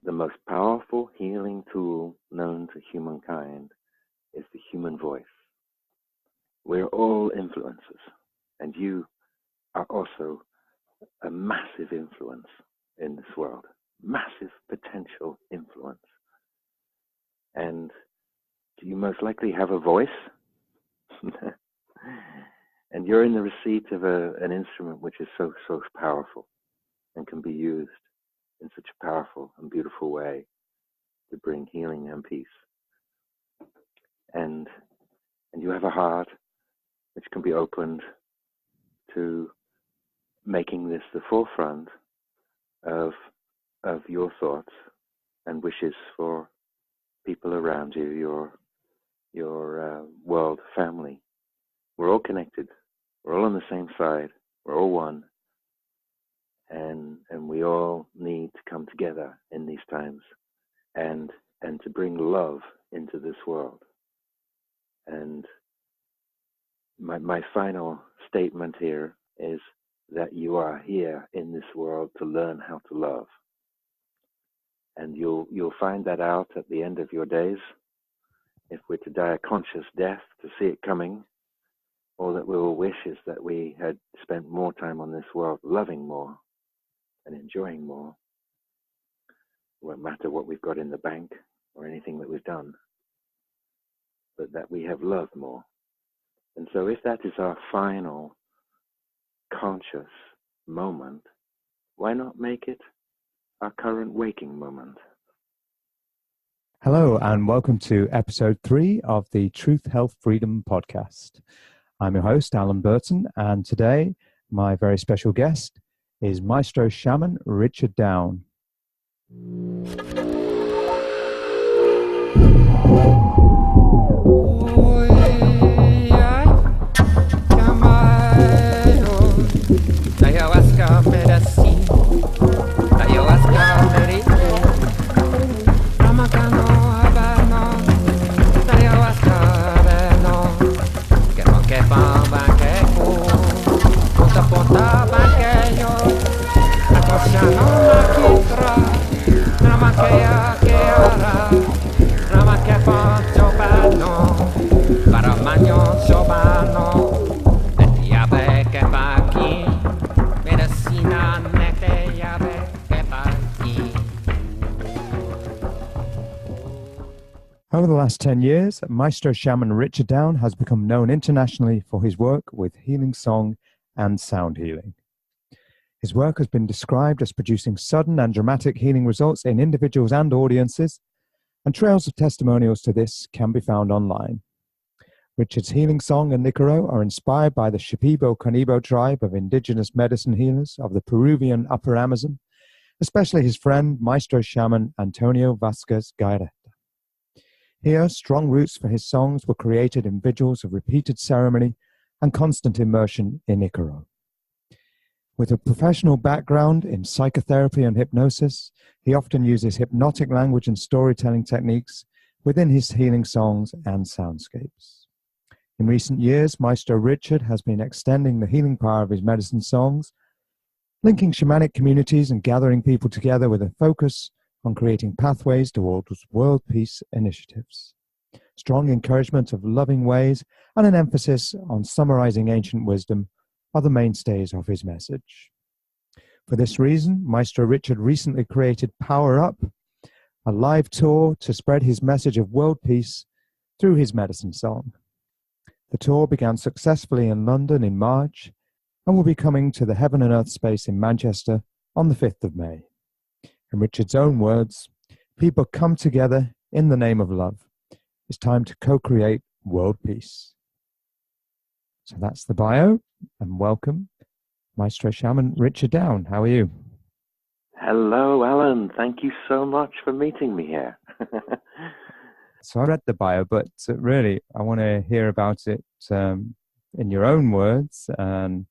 the most powerful healing tool known to humankind is the human voice. We're all influencers, and you are also a massive influence in this world, massive potential influence. And you most likely have a voice, and you're in the receipt of an instrument which is so powerful and can be used in such a powerful and beautiful way to bring healing and peace. And you have a heart which can be opened to making this the forefront of your thoughts and wishes for people around you, your world family. We're all connected. We're all on the same side. We're all one. And we all need to come together in these times and to bring love into this world. And my final statement here is that you are here in this world to learn how to love. And you'll find that out at the end of your days. If we're to die a conscious death to see it coming, all that we will wish is that we had spent more time on this world loving more and enjoying more. It won't matter what we've got in the bank or anything that we've done, but that we have loved more. And so if that is our final conscious moment, why not make it our current waking moment? Hello, and welcome to episode 3 of the Truth, Health, Freedom podcast. I'm your host, Alan Burton, and today my very special guest is Maestro Shaman Richard Down. Over the last 10 years, Maestro Shaman Richard Down has become known internationally for his work with healing song and sound healing. His work has been described as producing sudden and dramatic healing results in individuals and audiences, and trails of testimonials to this can be found online. Richard's healing song and Icaro are inspired by the Shipibo-Canibo tribe of indigenous medicine healers of the Peruvian Upper Amazon, especially his friend Maestro Shaman Antonio Vasquez Gaireta. Here, strong roots for his songs were created in vigils of repeated ceremony and constant immersion in Icaro. With a professional background in psychotherapy and hypnosis, he often uses hypnotic language and storytelling techniques within his healing songs and soundscapes. In recent years, Maestro Richard has been extending the healing power of his medicine songs, linking shamanic communities and gathering people together with a focus on creating pathways towards world peace initiatives. Strong encouragement of loving ways and an emphasis on summarizing ancient wisdom are the mainstays of his message. For this reason, Maestro Richard recently created Power Up, a live tour to spread his message of world peace through his medicine song. The tour began successfully in London in March and will be coming to the Heaven and Earth space in Manchester on the 5th of May. In Richard's own words, people come together in the name of love. It's time to co-create world peace. So that's the bio, and welcome, Maestro Shaman Richard Down. How are you? Hello, Alan. Thank you so much for meeting me here. So I read the bio, but really I want to hear about it in your own words and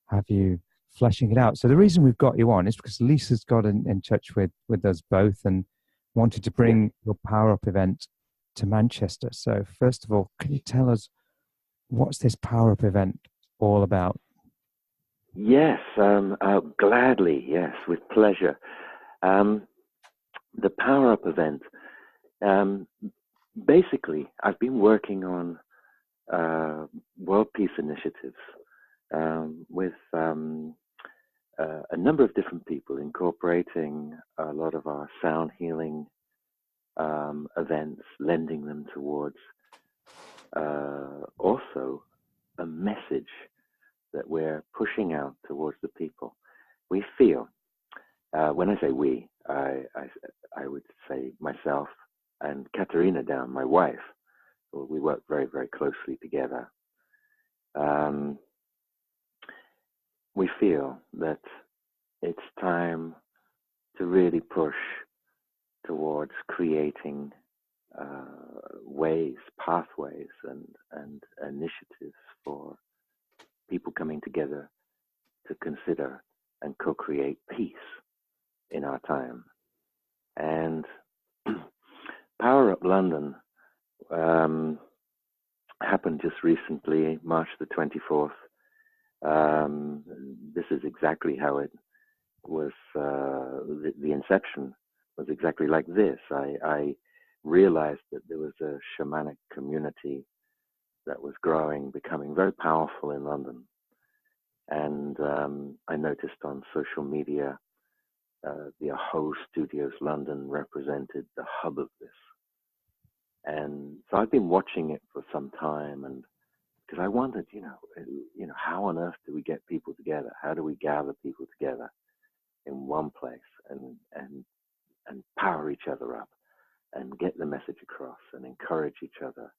have you fleshing it out. So the reason we've got you on is because Lisa's got in touch with us both and wanted to bring your Power Up event to Manchester. So first of all, can you tell us what's this Power Up event all about? Yes, gladly, yes, with pleasure. the Power Up event, basically, I've been working on world peace initiatives with a number of different people, incorporating a lot of our sound healing events, lending them towards also a message that we're pushing out towards the people. We feel, when I say we, I would say myself and Katerina Down, my wife. We work very, very closely together. We feel that it's time to really push towards creating ways, pathways, and initiatives for people coming together to consider and co-create peace in our time. And Power Up London happened just recently, March the 24th. This is exactly how it was, the inception was exactly like this. I realized that there was a shamanic community that was growing, becoming very powerful in London. And I noticed on social media, the Aho Studios London represented the hub of this. And so I've been watching it for some time, and because I wondered, you know, how on earth do we get people together? How do we gather people together in one place and power each other up and get the message across and encourage each other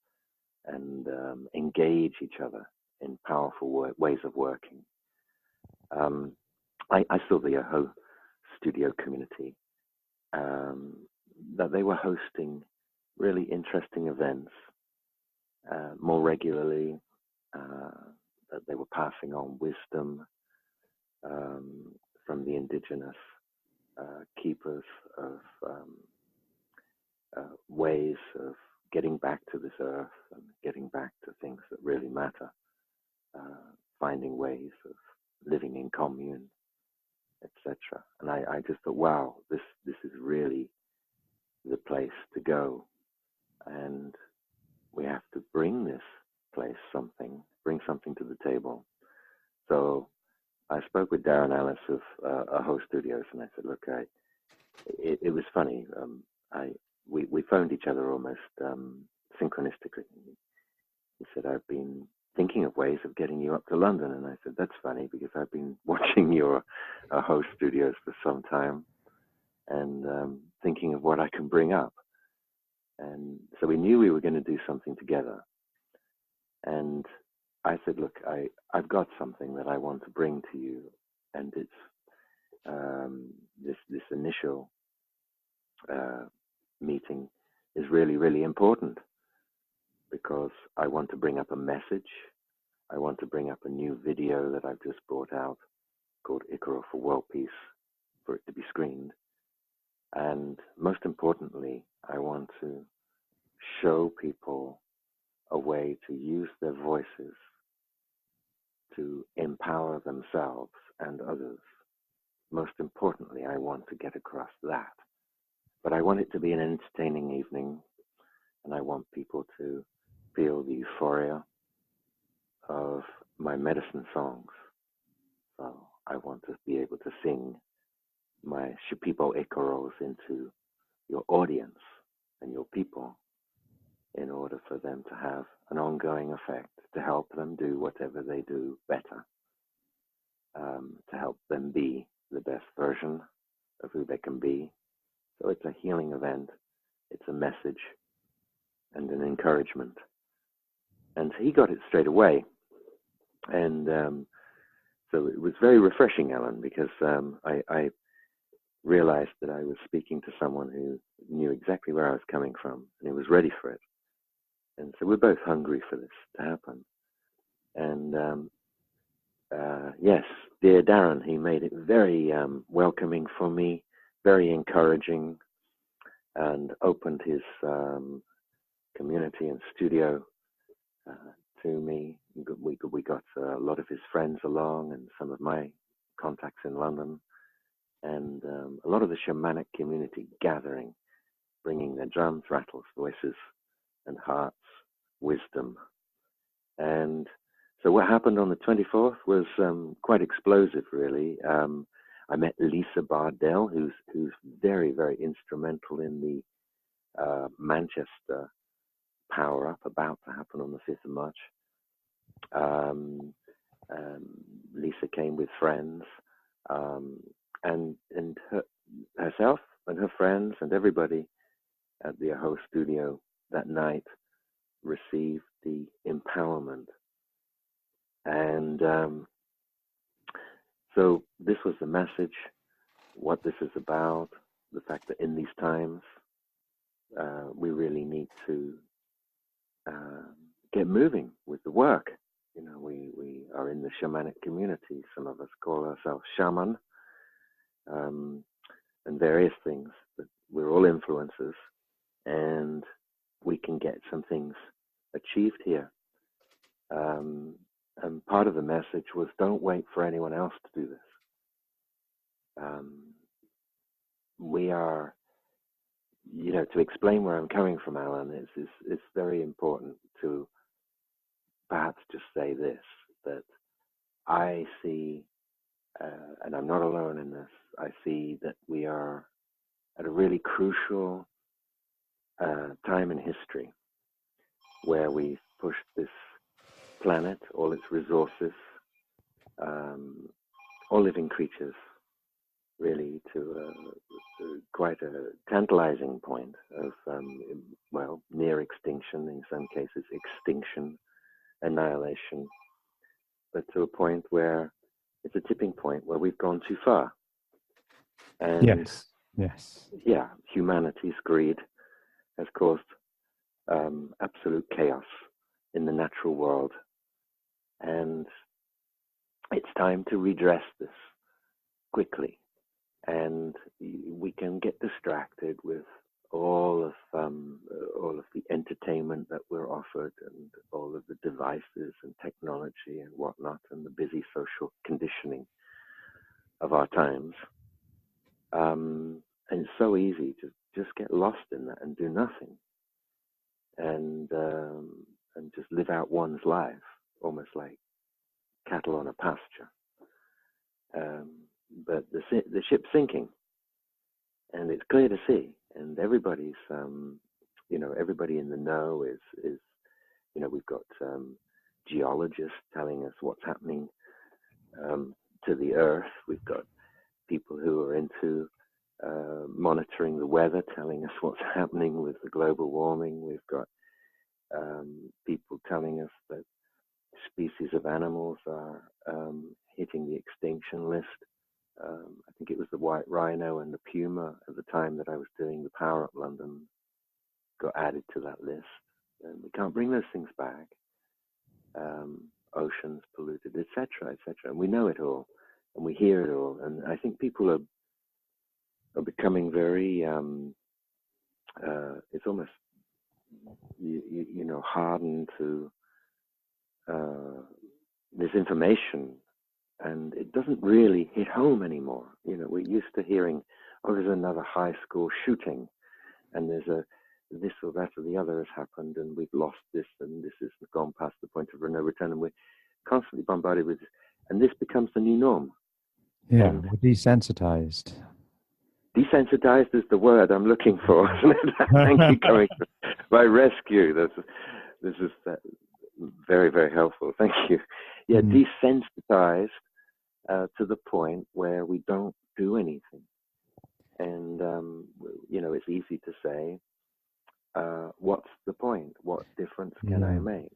and engage each other in powerful ways of working? I saw the Aho Studio community, that they were hosting really interesting events more regularly, that they were passing on wisdom from the indigenous keepers of ways of getting back to this earth and getting back to things that really matter, finding ways of living in commune, etc. And I just thought, wow, this is really the place to go. And we have to bring this place bring something to the table. So I spoke with Darren Ellis of Aho Studios, and I said, look, it was funny. We phoned each other almost synchronistically. He said, I've been thinking of ways of getting you up to London. And I said, that's funny, because I've been watching your Aho Studios for some time and thinking of what I can bring up. And so we knew we were going to do something together. And I said, look, I've got something that I want to bring to you. And it's this initial meeting is really, really important, because I want to bring up a message. I want to bring up a new video that I've just brought out called Icaros for World Peace, for it to be screened. And most importantly, I want to show people a way to use their voices to empower themselves and others. Most importantly, I want to get across that. But I want it to be an entertaining evening, and I want people to feel the euphoria of my medicine songs. So I want to be able to sing my Shipipo Icaros into your audience and your people, in order for them to have an ongoing effect, to help them do whatever they do better, to help them be the best version of who they can be. So it's a healing event, it's a message and an encouragement. And he got it straight away. And so it was very refreshing, Alan, because I realized that I was speaking to someone who knew exactly where I was coming from, and he was ready for it. And so we're both hungry for this to happen. And yes, dear Darren, he made it very welcoming for me, very encouraging, and opened his community and studio to me. We got a lot of his friends along, and some of my contacts in London. and a lot of the shamanic community gathering, bringing their drums, rattles, voices, and hearts, wisdom. And so what happened on the 24th was quite explosive, really. I met Lisa Bardell, who's very, very instrumental in the Manchester Power Up about to happen on the 5th of March. Lisa came with friends, and herself and her friends and everybody at the Aho studio that night received the empowerment. And so this was the message, what this is about, the fact that in these times we really need to get moving with the work. You know, we are in the shamanic community. Some of us call ourselves shaman, and various things, but we're all influencers, and we can get some things achieved here. And part of the message was, don't wait for anyone else to do this. We are, you know, to explain where I'm coming from, Alan, it's very important to perhaps just say this, that I see, and I'm not alone in this, I see that we are at a really crucial time in history where we've pushed this planet, all its resources, all living creatures, really to quite a tantalizing point of, well, near extinction, in some cases extinction, annihilation, but to a point where it's a tipping point where we've gone too far. And yes, yeah, humanity's greed has caused absolute chaos in the natural world, and it's time to redress this quickly. And we can get distracted with all of the entertainment that we're offered, and all of the devices and technology and whatnot, and the busy social conditioning of our times. And it's so easy to just get lost in that and do nothing, and just live out one's life, almost like cattle on a pasture. But the ship's sinking, and it's clear to see, and everybody's, you know, everybody in the know is, you know, we've got geologists telling us what's happening to the earth. We've got people who are into monitoring the weather, telling us what's happening with the global warming. We've got people telling us that species of animals are hitting the extinction list. I think it was the white rhino and the puma at the time that I was doing the Power Up London got added to that list. And we can't bring those things back. Oceans polluted, etc., etc. And we know it all, and we hear it all. And I think people are becoming very, it's almost, you know, hardened to this information, and it doesn't really hit home anymore. You know, we're used to hearing, oh, there's another high school shooting, and there's a this or that or the other has happened, and we've lost this, and this has gone past the point of no return, and we're constantly bombarded with this, and this becomes the new norm. Yeah, and we're desensitized. Desensitized is the word I'm looking for. Thank you, coming to my rescue. This is very, very helpful. Thank you. Yeah, desensitized to the point where we don't do anything. And, you know, it's easy to say, what's the point? What difference can I make?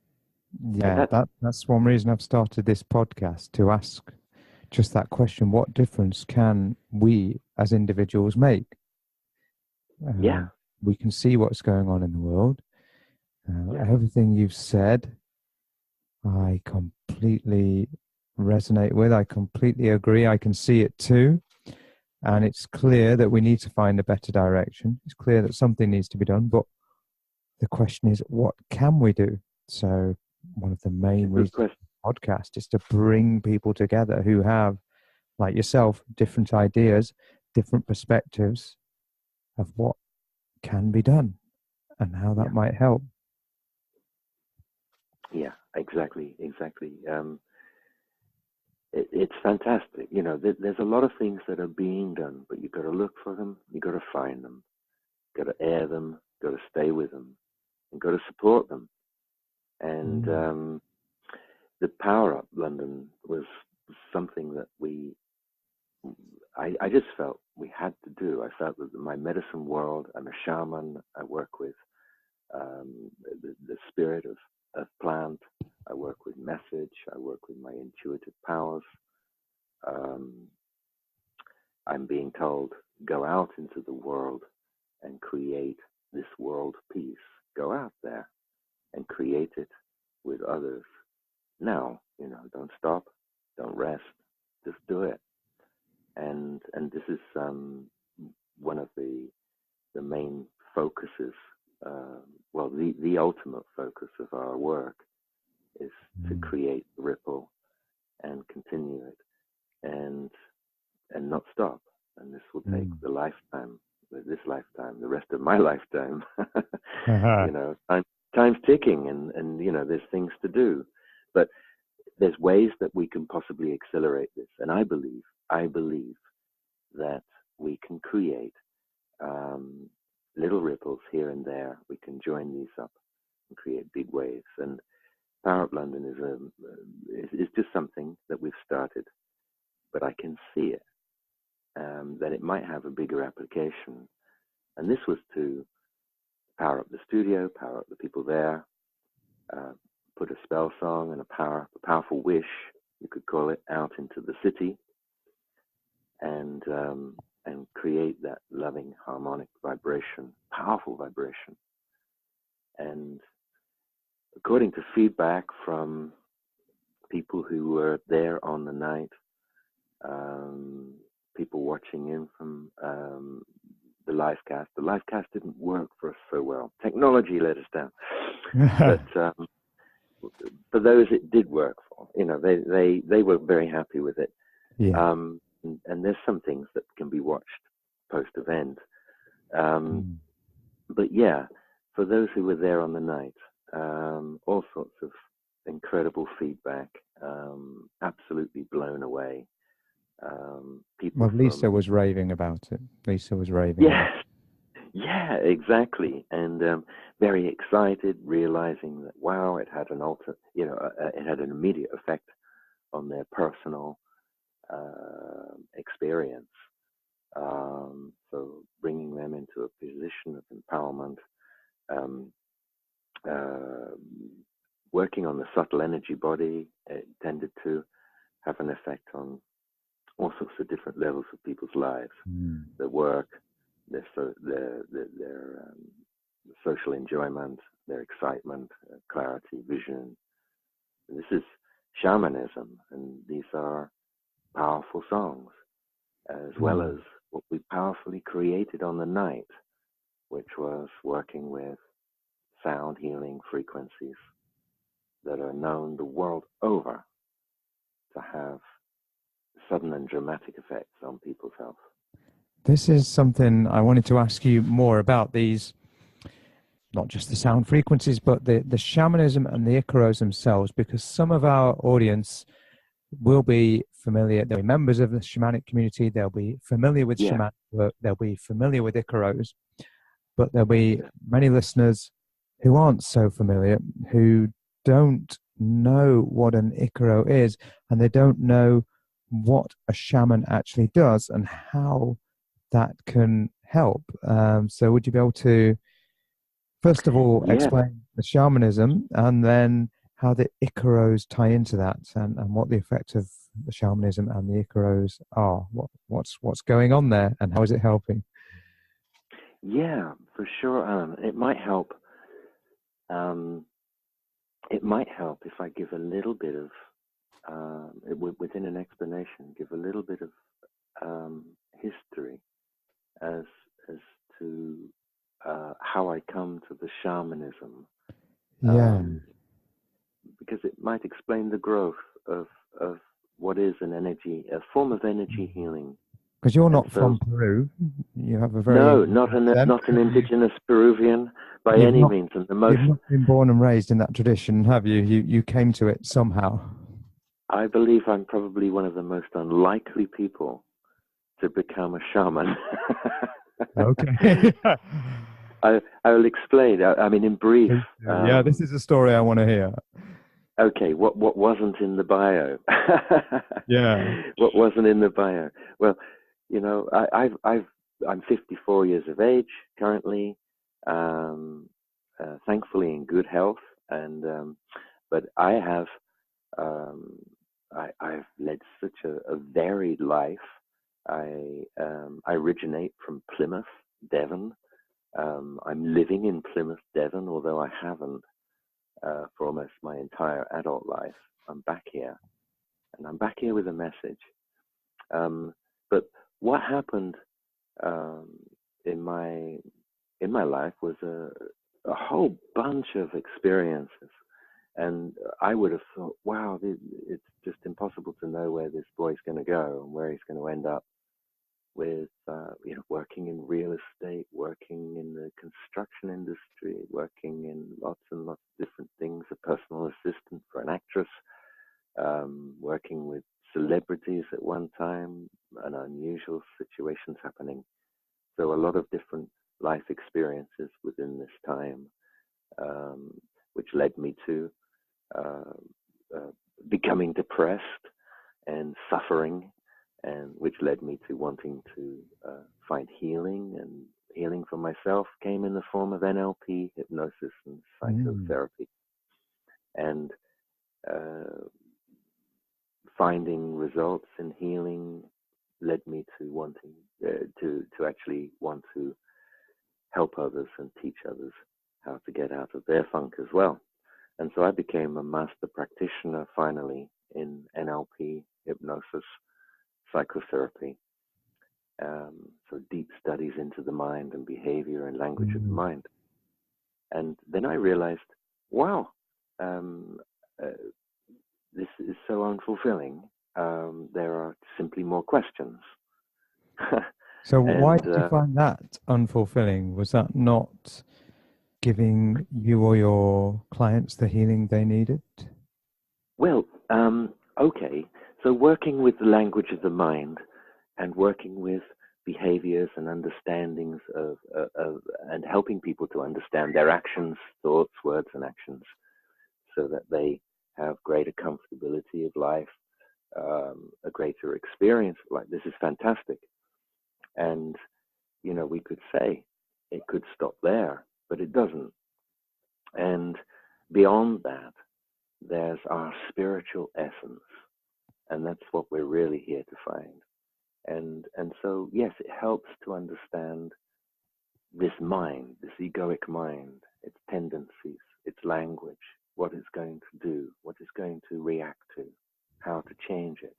Yeah, that's one reason I've started this podcast, to ask just that question: what difference can we as individuals make? We can see what's going on in the world. Everything you've said, I completely resonate with. I completely agree. I can see it too. And it's clear that we need to find a better direction. It's clear that something needs to be done. But the question is, what can we do? So one of the main reasons for the podcast is to bring people together who have, like yourself, different ideas, different perspectives of what can be done and how that might help. Yeah, exactly. It's fantastic. You know, there's a lot of things that are being done, but you've got to look for them, you've got to find them, got to air them, got to stay with them, and got to support them. And the Power Up London was something that I just felt we had to do. I felt that my medicine world, I'm a shaman, I work with the spirit of plant, I work with message, I work with my intuitive powers. I'm being told, go out into the world and create this world peace. Go out there and create it with others. Now, you know, don't stop, don't rest, just do it. And this is one of the main focuses, well, the ultimate focus of our work is to create the ripple and continue it and not stop. And this will take the lifetime, this lifetime, the rest of my lifetime. You know, time's ticking, and you know, there's things to do, but there's ways that we can possibly accelerate this. And I believe that we can create little ripples here and there. We can join these up and create big waves. And Power Up London is just something that we've started, but I can see it, that it might have a bigger application. And this was to power up the studio, power up the people there, put a spell song and a powerful wish, you could call it, out into the city, and create that loving harmonic vibration, powerful vibration. And according to feedback from people who were there on the night, people watching in from the live cast didn't work for us so well. Technology let us down. But for those it did work for, you know, they were very happy with it. Yeah. And there's some things that can be watched post-event. But yeah, for those who were there on the night, all sorts of incredible feedback, absolutely blown away. People Well, Lisa was raving about it. Lisa was raving. Yes. Yeah, exactly. And very excited, realizing that, wow, it had it had an immediate effect on their personal experience. So bringing them into a position of empowerment, working on the subtle energy body, it tended to have an effect on all sorts of different levels of people's lives, their work, their social enjoyment, their excitement, clarity, vision. And this is shamanism, and these are powerful songs, as well as what we powerfully created on the night, which was working with sound healing frequencies that are known the world over to have sudden and dramatic effects on people's health. This is something I wanted to ask you more about, these, not just the sound frequencies, but the shamanism and the Icaros themselves, because some of our audience will be familiar, they'll be members of the shamanic community, they'll be familiar with shamanic work, they'll be familiar with Icaros, but there'll be many listeners who aren't so familiar, who don't know what an Icaro is, and they don't know what a shaman actually does and how that can help. So would you be able to, first of all, explain the shamanism, and then how the Icaros tie into that, and what the effect of the shamanism and the Icaros are? What's going on there, and how is it helping? Yeah, for sure, Alan. It might help. It might help if I give a little bit of, within an explanation, give a little bit of history as to how I come to the shamanism. Because it might explain the growth of what is an energy, a form of energy healing Because you're And not so, from Peru. You have a very no, English accent. not an indigenous Peruvian by You've any not means. And the most, you've not been born and raised in that tradition, have you? You came to it somehow. I believe I'm probably one of the most unlikely people to become a shaman. Okay. I will explain. I mean, in brief. Please do. Yeah, this is a story I want to hear. Okay, what wasn't in the bio? Yeah. What wasn't in the bio? Well, you know, I'm 54 years of age currently, thankfully in good health, and but I have I've led such a varied life. I originate from Plymouth, Devon. I'm living in Plymouth, Devon, although I haven't for almost my entire adult life. I'm back here, and I'm back here with a message. But what happened um, in my life was a whole bunch of experiences, and I would have thought, wow, it's just impossible to know where this boy's going to go and where he's going to end up with working in real estate, working in the construction industry, working in lots and lots of different things, a personal assistant for an actress, working with celebrities at one time, and unusual situations happening. So a lot of different life experiences within this time, which led me to becoming depressed and suffering, and which led me to wanting to find healing. And healing for myself came in the form of NLP, hypnosis, and psychotherapy. And finding results in healing led me to wanting to actually want to help others and teach others how to get out of their funk as well. And so I became a master practitioner finally in NLP, hypnosis, psychotherapy. So deep studies into the mind and behavior and language of the mind. And then I realized, wow, this is so unfulfilling. There are simply more questions. So why did you find that unfulfilling? Was that not giving you or your clients the healing they needed? Well, okay. So working with the language of the mind and working with behaviors and understandings of and helping people to understand their actions, thoughts, words, and actions, so that they have greater comfortability of life, a greater experience of life. This is fantastic. And, you know, we could say it could stop there, but it doesn't. And beyond that, there's our spiritual essence. And that's what we're really here to find. And so, yes, it helps to understand this mind, this egoic mind, its tendencies, its language, what it's going to do, what it's going to react to, how to change it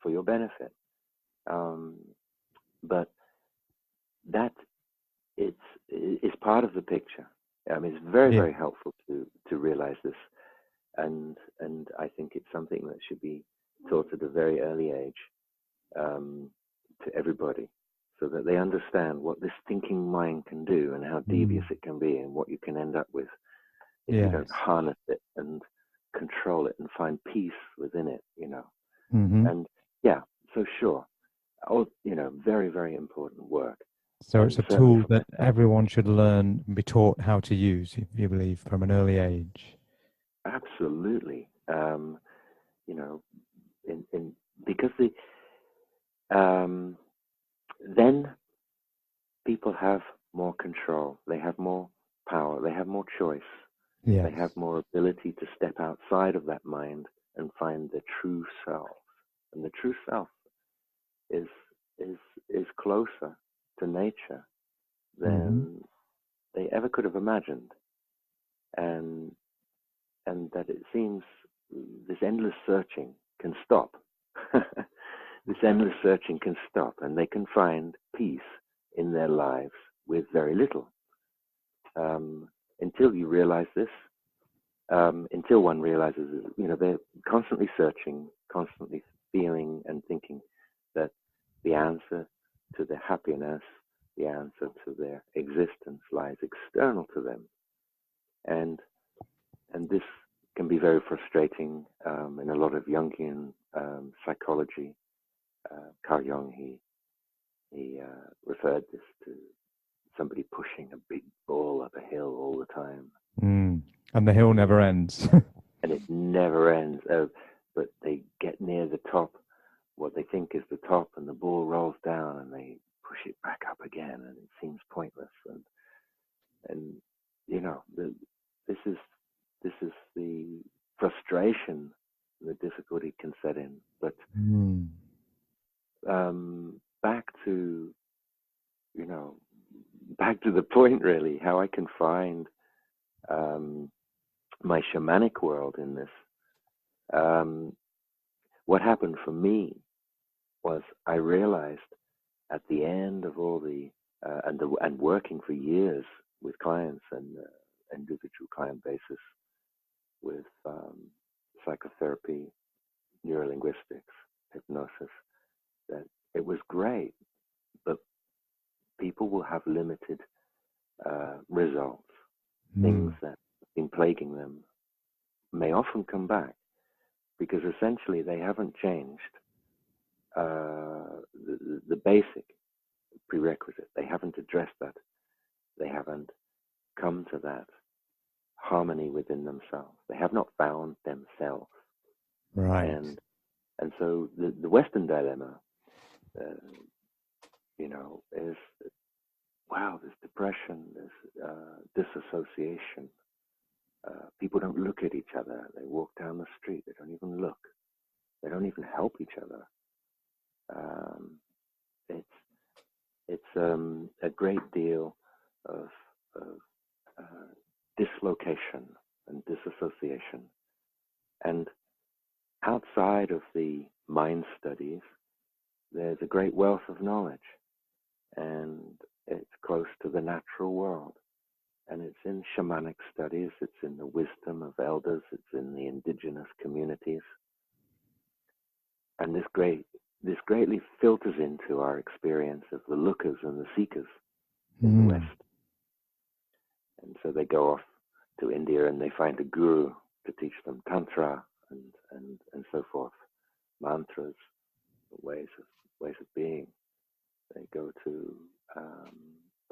for your benefit. But that is part of the picture. I mean, it's very, very helpful to realize this. And I think it's something that should be taught at a very early age to everybody, so that they understand what this thinking mind can do and how devious it can be, and what you can end up with if you don't harness it and control it and find peace within it, you know. And so sure, very, very important work. So it's a tool that everyone should learn and be taught how to use, if you believe, from an early age. Absolutely. Because then people have more control, they have more power, they have more choice, they have more ability to step outside of that mind and find their true self. And the true self is closer to nature than they ever could have imagined. And that it seems this endless searching can stop. This endless searching can stop, and they can find peace in their lives with very little. Until you realize this, until one realizes, they're constantly searching, constantly feeling and thinking that the answer to their happiness, the answer to their existence lies external to them. And this can be very frustrating in a lot of Jungian psychology. Carl Jung, he referred this to somebody pushing a big ball up a hill all the time. And the hill never ends. And it never ends. But they get near the top, what they think is the top, and the ball rolls down, and they push it back up again, and it seems pointless. And you know, this is the frustration, the difficulty can set in. But back to the point, really, how I can find my shamanic world in this. What happened for me was I realized at the end of all and working for years with clients and individual client basis with psychotherapy, neurolinguistics, hypnosis, that it was great, but people will have limited results. Things that have been plaguing them may often come back because essentially they haven't changed the basic prerequisite. They haven't addressed that. They haven't come to that harmony within themselves. They have not found themselves. Right. And so the Western dilemma, is, wow, there's depression, there's disassociation. People don't look at each other. They walk down the street. They don't even look. They don't even help each other. It's a great deal of dislocation and disassociation. And outside of the mind studies, there's a great wealth of knowledge, and it's close to the natural world. And it's in shamanic studies, it's in the wisdom of elders, it's in the indigenous communities. And this greatly filters into our experience of the lookers and the seekers in the West. And so they go off to India and they find a guru to teach them tantra and so forth, mantras, ways of being. They go to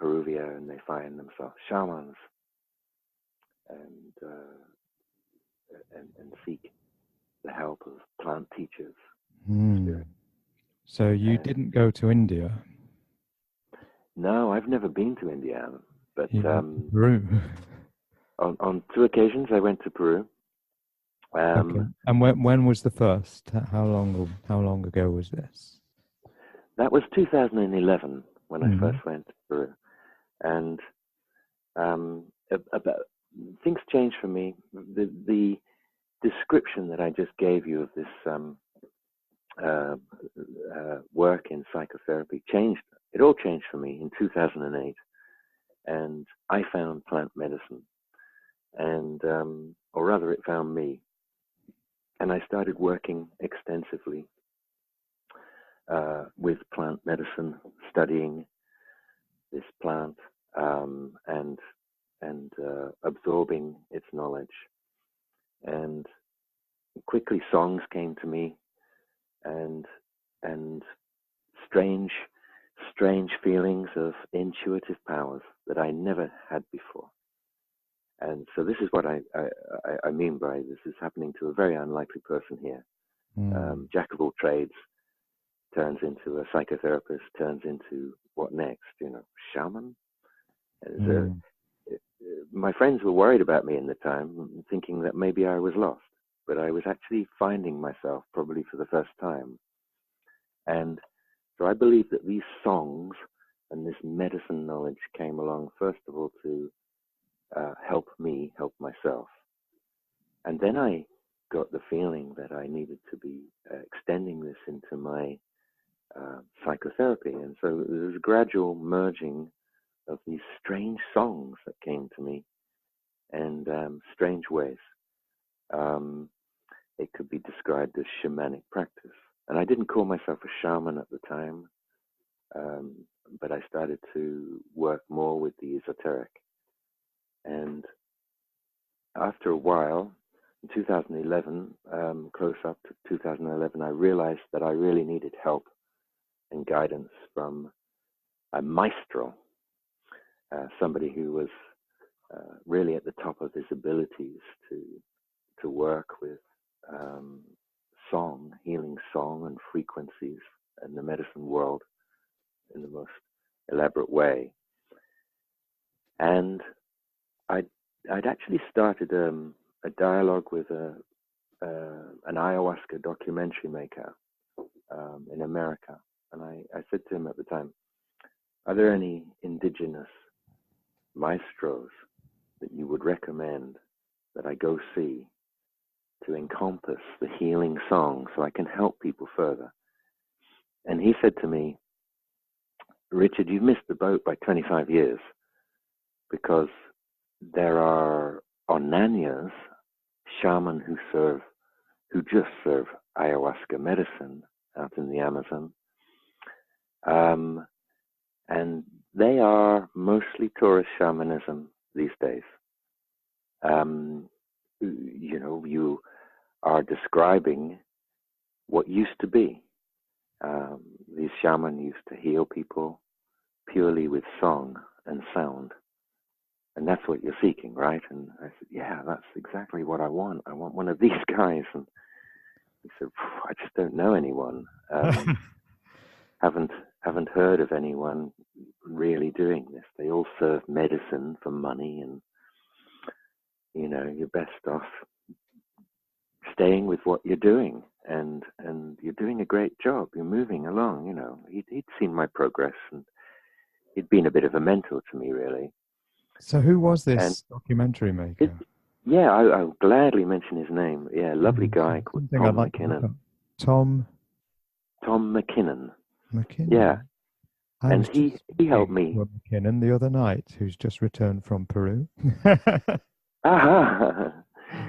Peruvia and they find themselves shamans and seek the help of plant teachers. So you didn't go to India? No, I've never been to India, but Peru. On 2 occasions I went to Peru. Okay. And when was the first? How long ago was this? That was 2011 when I first went to Peru, and things changed for me. The description that I just gave you of this work in psychotherapy changed. It all changed for me in 2008, and I found plant medicine, and or rather, it found me, and I started working extensively with plant medicine, studying this plant and absorbing its knowledge. And quickly songs came to me, and strange feelings of intuitive powers that I never had before. And so this is what I mean by this is happening to a very unlikely person here. Jack of all trades turns into a psychotherapist, turns into what next? Shaman? My friends were worried about me in the time, thinking that maybe I was lost, but I was actually finding myself probably for the first time. And so I believe that these songs and this medicine knowledge came along, first of all, to help me help myself. And then I got the feeling that I needed to be extending this into my psychotherapy. And so there was a gradual merging of these strange songs that came to me and strange ways. It could be described as shamanic practice. And I didn't call myself a shaman at the time. but I started to work more with the esoteric. And after a while, in 2011, close up to 2011, I realized that I really needed help and guidance from a maestro, somebody who was really at the top of his abilities to work with song, healing song and frequencies in the medicine world in the most elaborate way. And I'd actually started a dialogue with an ayahuasca documentary maker in America. And I said to him at the time, are there any indigenous maestros that you would recommend that I go see to encompass the healing song so I can help people further? And he said to me, Richard, you've missed the boat by 25 years, because there are onanias, shaman who just serve ayahuasca medicine out in the Amazon. And they are mostly tourist shamanism these days. You are describing what used to be. These shamans used to heal people purely with song and sound. And that's what you're seeking, right? And I said, yeah, that's exactly what I want. I want one of these guys. And he said, I just don't know anyone. Haven't heard of anyone really doing this. They all serve medicine for money, and you're best off staying with what you're doing, and you're doing a great job. You're moving along. He'd seen my progress, and he'd been a bit of a mentor to me, really. So who was this documentary maker? I'll gladly mention his name. Yeah, lovely guy called Tom McKinnon. Tom McKinnon. Yeah. And he helped me. McKinnon the other night, who's just returned from Peru. Aha.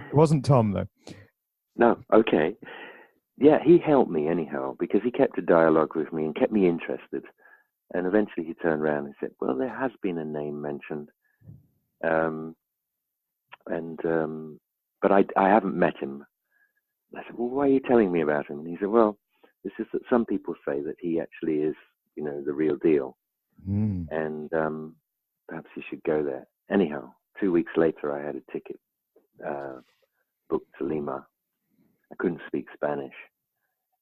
It wasn't Tom, though. No, okay. Yeah, he helped me anyhow, because he kept a dialogue with me and kept me interested. And eventually he turned around and said, well, there has been a name mentioned. But I haven't met him. I said, well, why are you telling me about him? And he said, well, it's just that some people say that he actually is, the real deal. And perhaps you should go there. Anyhow, 2 weeks later, I had a ticket booked to Lima. I couldn't speak Spanish,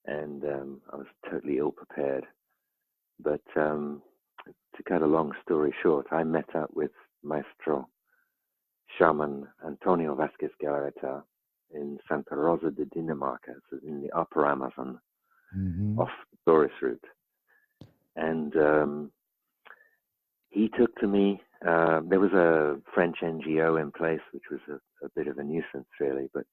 and I was totally ill-prepared. But to cut a long story short, I met up with Maestro Shaman Antonio Vasquez Galarreta in Santa Rosa de Dinamarca, so in the upper Amazon, off the tourist route. And he took to me. There was a French NGO in place, which was a bit of a nuisance, really. But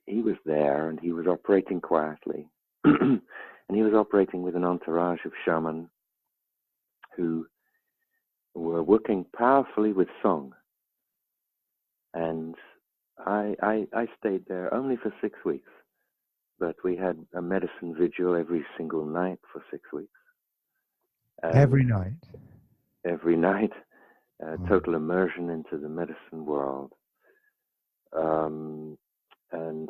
he was there, and he was operating quietly. And he was operating with an entourage of shaman who were working powerfully with song. And I stayed there only for 6 weeks, but we had a medicine vigil every single night for 6 weeks. Every night? Every night. Total immersion into the medicine world. And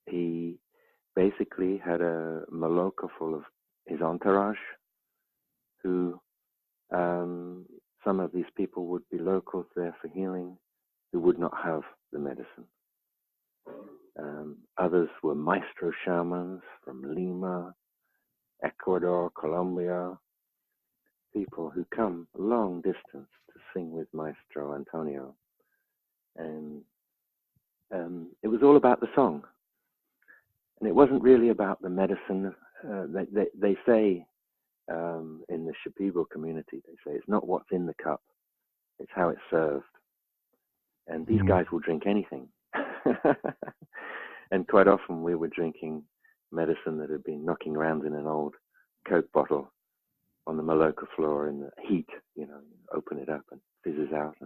he basically had a maloca full of his entourage, who some of these people would be locals there for healing, who would not have the medicine. Others were Maestro Shamans from Lima, Ecuador, Colombia, people who come a long distance to sing with Maestro Antonio. And it was all about the song. And it wasn't really about the medicine. They say in the Shipibo community, they say it's not what's in the cup, it's how it's served. And these guys will drink anything. And quite often we were drinking medicine that had been knocking around in an old Coke bottle on the maloca floor in the heat. Open it up and fizzes out.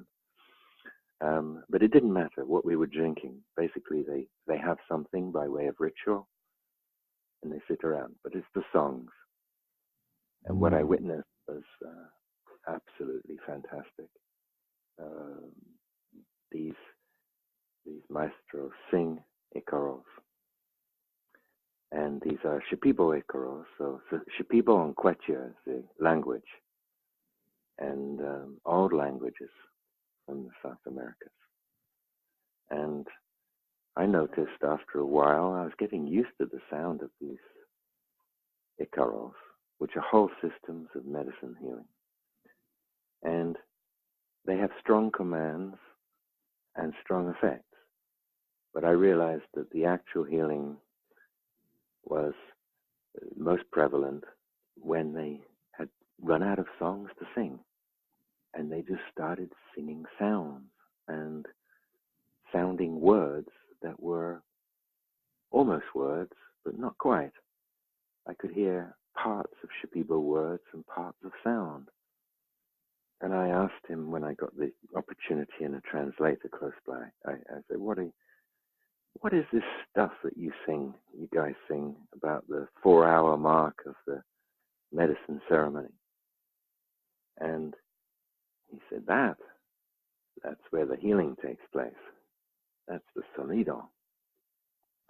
But it didn't matter what we were drinking. Basically, they have something by way of ritual, and they sit around. But it's the songs. And what I witnessed was absolutely fantastic. These maestros sing Icaros, and these are Shipibo Icaros. So Shipibo and Quechua is the language, and old languages from the South Americas. And I noticed after a while I was getting used to the sound of these Icaros, which are whole systems of medicine healing. And they have strong commands and strong effects. But I realized that the actual healing was most prevalent when they had run out of songs to sing. And they just started singing sounds and sounding words that were almost words, but not quite. I could hear parts of Shipibo words and parts of sound. And I asked him when I got the opportunity and a translator close by, I said, what is this stuff that you guys sing about the 4-hour mark of the medicine ceremony? And he said, that's where the healing takes place. That's the sonido.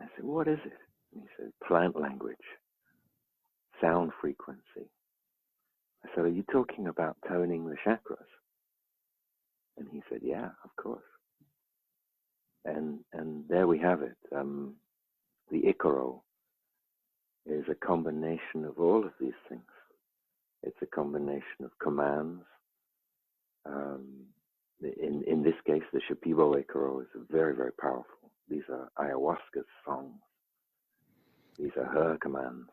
I said, what is it? And he said, plant language, sound frequency. I said, are you talking about toning the chakras? And he said, yeah, of course. And there we have it. The Icaro is a combination of all of these things. It's a combination of commands. In this case, the Shipibo Icaro is very, very powerful. These are ayahuasca's songs. These are her commands.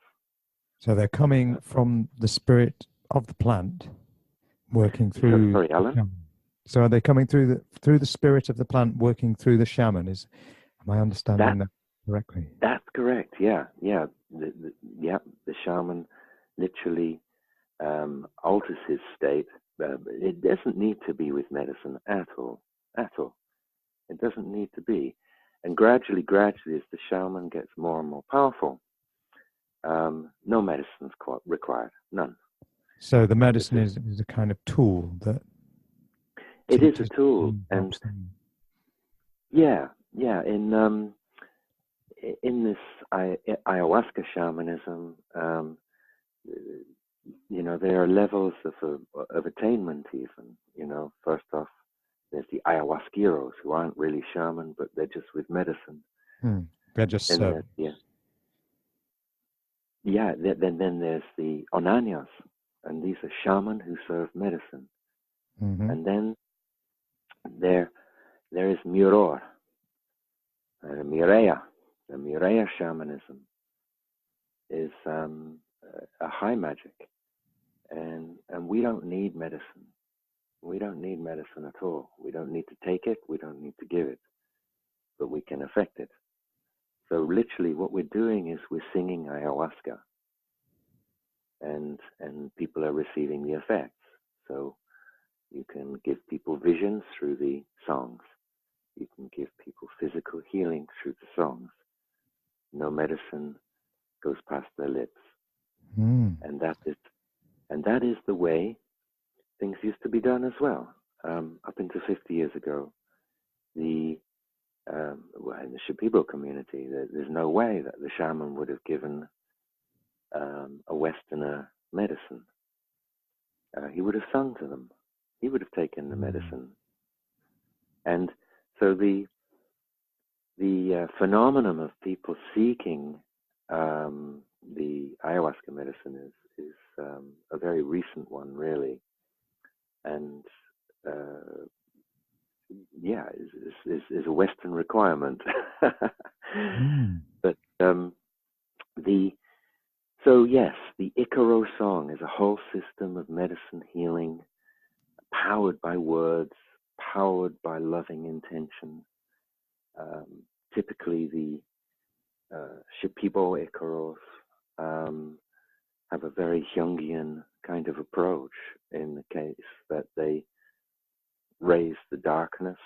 So they're coming from the spirit of the plant, working through. Sorry, Alan. So are they coming through the spirit of the plant, working through the shaman? Am I understanding that correctly? That's correct. Yeah. The shaman literally alters his state. It doesn't need to be with medicine at all. It doesn't need to be. And gradually, as the shaman gets more and more powerful, no medicine's required. None. So the medicine is a kind of tool that. It is a tool, and yeah. In this ayahuasca shamanism, there are levels of attainment. Even first off, there's the ayahuasqueros who aren't really shaman, but they're just with medicine. They're just Then there's the onaños, and these are shaman who serve medicine. And then there is Muror, Mireya. The Mireya shamanism is a high magic, and we don't need medicine. We don't need medicine at all. We don't need to take it. We don't need to give it, but we can affect it. So literally, what we're doing is we're singing ayahuasca, and people are receiving the effects. So you can give people visions through the songs. You can give people physical healing through the songs. No medicine goes past their lips. And that is the way things used to be done as well. Up until 50 years ago, in the Shipibo community, there's no way that the shaman would have given a Westerner medicine. He would have sung to them. He would have taken the medicine. And so the phenomenon of people seeking the ayahuasca medicine is a very recent one, really, and is a Western requirement. But the Icaro song is a whole system of medicine healing, powered by words, powered by loving intention. Typically, the Shipibo Icaros have a very Jungian kind of approach, in the case that they raise the darkness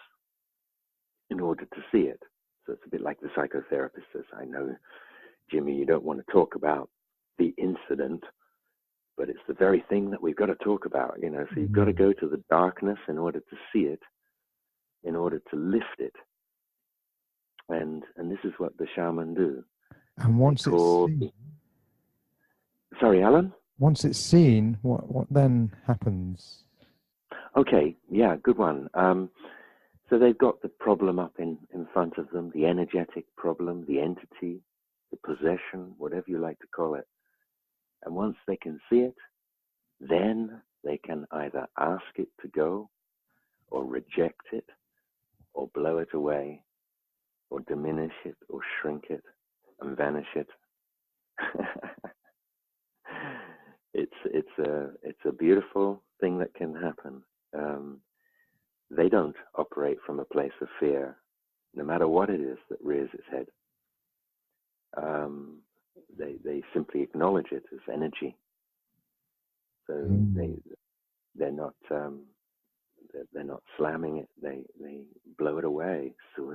in order to see it. So it's a bit like the psychotherapist says, I know Jimmy, you don't want to talk about the incident, but it's the very thing that we've got to talk about, you know. So you've got to go to the darkness in order to see it, in order to lift it. And this is what the shaman do. And once it's seen, sorry, Alan? Once it's seen, what then happens? Okay, yeah, good one. So they've got the problem up in front of them, the energetic problem, the entity, the possession, whatever you like to call it. And once they can see it, then they can either ask it to go, or reject it, or blow it away, or diminish it, or shrink it, and vanish it. It's a beautiful thing that can happen. They don't operate from a place of fear, no matter what it is that rears its head. They simply acknowledge it as energy. So they're not slamming it. They blow it away. Blow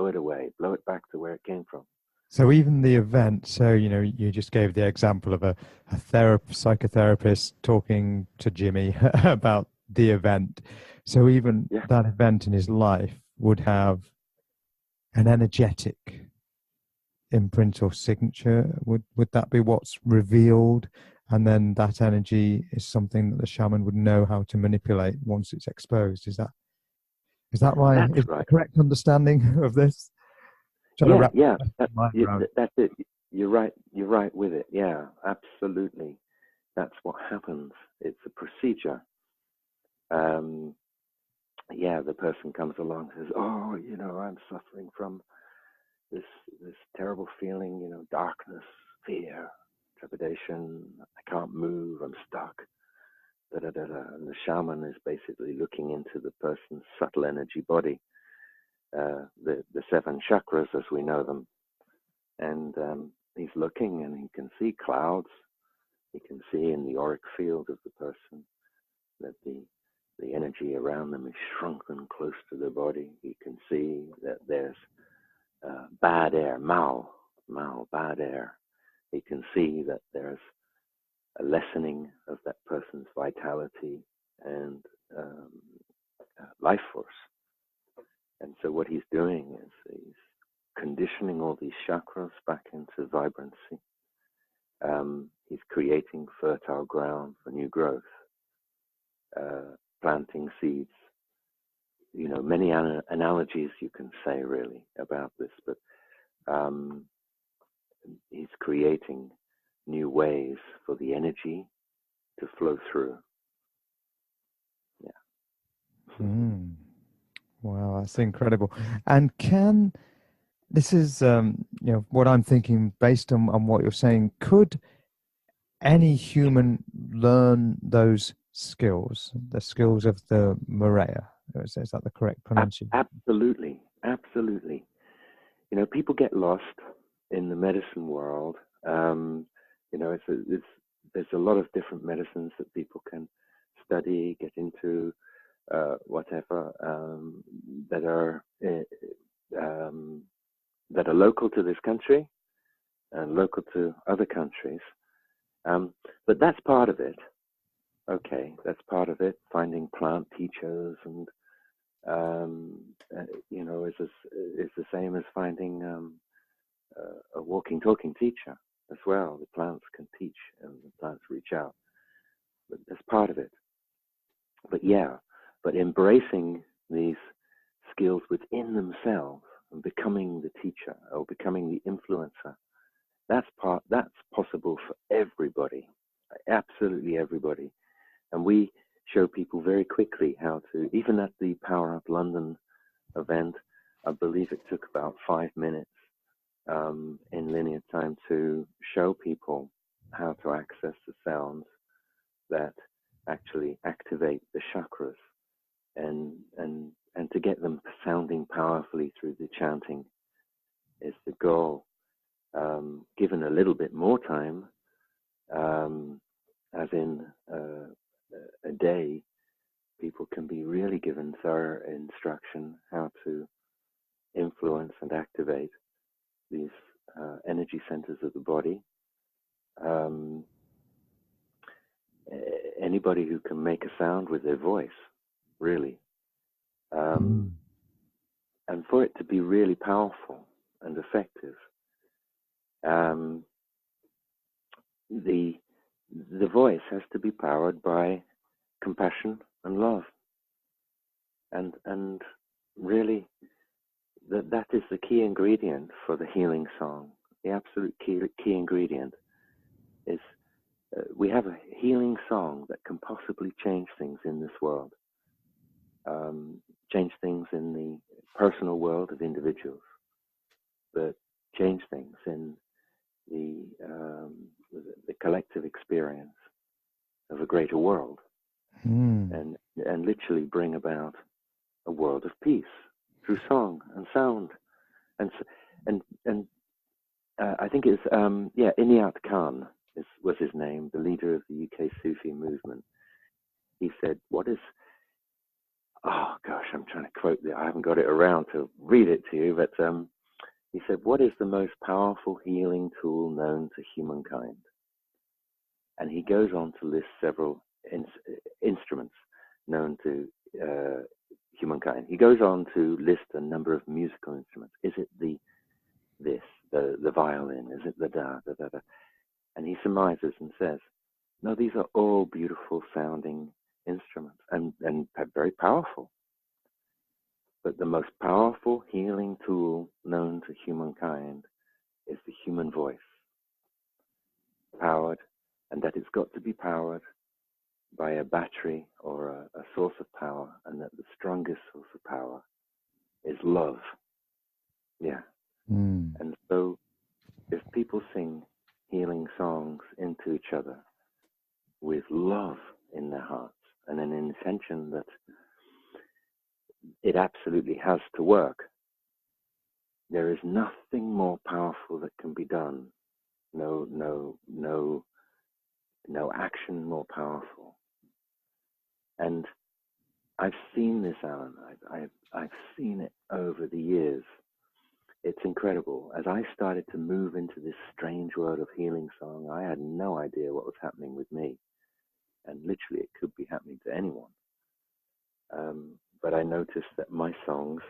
it away. Blow it back to where it came from. So even the event, so, you know, you just gave the example of a psychotherapist talking to Jimmy about the event. So even that event in his life would have an energetic imprint or signature. Would that be what's revealed? And then that energy is something that the shaman would know how to manipulate once it's exposed. Is that right? Is that the correct understanding of this? That's it. You're right with it. Yeah, absolutely. That's what happens. It's a procedure. The person comes along and says, "Oh, you know, I'm suffering from this terrible feeling, you know, darkness, fear, trepidation. I can't move. I'm stuck." And the shaman is basically looking into the person's subtle energy body. The 7 chakras as we know them, and he's looking and he can see clouds. He can see in the auric field of the person that the energy around them is shrunken close to the body. He can see that there's bad air, Mao, bad air. He can see that there's a lessening of that person's vitality and life force. And so what he's doing is he's conditioning all these chakras back into vibrancy. He's creating fertile ground for new growth, planting seeds. You know, many analogies you can say really about this, but he's creating new ways for the energy to flow through. Yeah. Wow, that's incredible. And this is, you know, what I'm thinking based on what you're saying, could any human learn those skills, the skills of the Maria? Is that the correct pronunciation? Absolutely. You know, people get lost in the medicine world. You know, there's a lot of different medicines that people can study, get into, whatever, that are local to this country and local to other countries. But that's part of it. Okay, that's part of it. Finding plant teachers and you know, is the same as finding a walking, talking teacher as well. The plants can teach and the plants reach out. But that's part of it. But embracing these skills within themselves and becoming the teacher or becoming the influencer, that's possible for everybody, absolutely everybody. And we show people very quickly how to, even at the Power Up London event, I believe it took about 5 minutes in linear time to show people how to access the sounds that actually activate the chakras and to get them sounding powerfully through the chanting is the goal. Given a little bit more time, as in a day, people can be really given thorough instruction how to influence and activate energy centers of the body. Anybody who can make a sound with their voice, really. And for it to be really powerful and effective, the voice has to be powered by compassion and love. And really, that is the key ingredient for the healing song. The absolute key ingredient is we have a healing song that can possibly change things in this world, change things in the personal world of individuals, but change things in the collective experience of a greater world, and literally bring about a world of peace through song and sound, and I think it's Inayat Khan was his name, the leader of the UK Sufi movement. He said, "What is?" Oh gosh, I'm trying to quote it. I haven't got it around to read it to you, but he said, "What is the most powerful healing tool known to humankind?" And he goes on to list several instruments known to humankind. He goes on to list a number of musical instruments. Is it the violin? Is it the da? And he surmises and says, no, these are all beautiful sounding instruments and very powerful. But the most powerful healing tool known to humankind is the human voice. Powered, and that it's got to be powered by a battery or a source of power, and that the strongest source of power is love. Yeah. And so if people sing healing songs into each other with love in their hearts and an intention that it absolutely has to work, there is nothing more powerful that can be done. No action more powerful. And I've seen this, Alan. I've seen it over the years. It's incredible. As I started to move into this strange world of healing song, I had no idea what was happening with me. And literally, it could be happening to anyone. But I noticed that my songs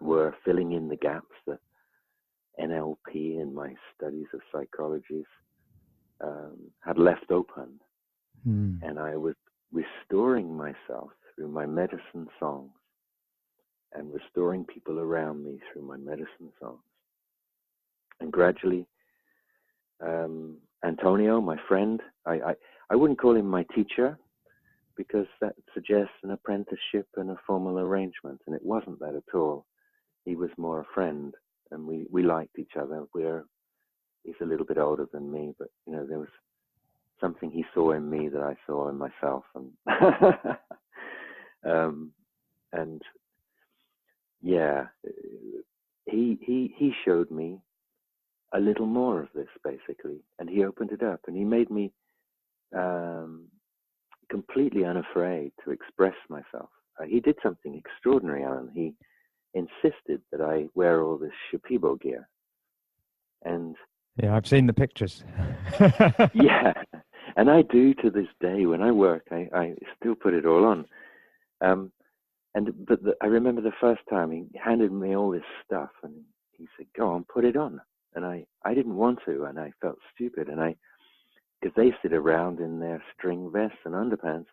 were filling in the gaps that NLP in my studies of psychologies had left open. And I was restoring myself through my medicine songs and restoring people around me through my medicine songs. And gradually, Antonio, my friend, I wouldn't call him my teacher because that suggests an apprenticeship and a formal arrangement, and it wasn't that at all. He was more a friend, and we liked each other. He's a little bit older than me, but there was something he saw in me that I saw in myself, and yeah, he showed me a little more of this basically, and he opened it up, and he made me completely unafraid to express myself. He did something extraordinary, Alan. He insisted that I wear all this Shipibo gear, and yeah, I've seen the pictures. Yeah, and I do to this day when I work. I still put it all on. I remember the first time he handed me all this stuff, and he said, "Go on, put it on." And I didn't want to, and I felt stupid, because they sit around in their string vests and underpants,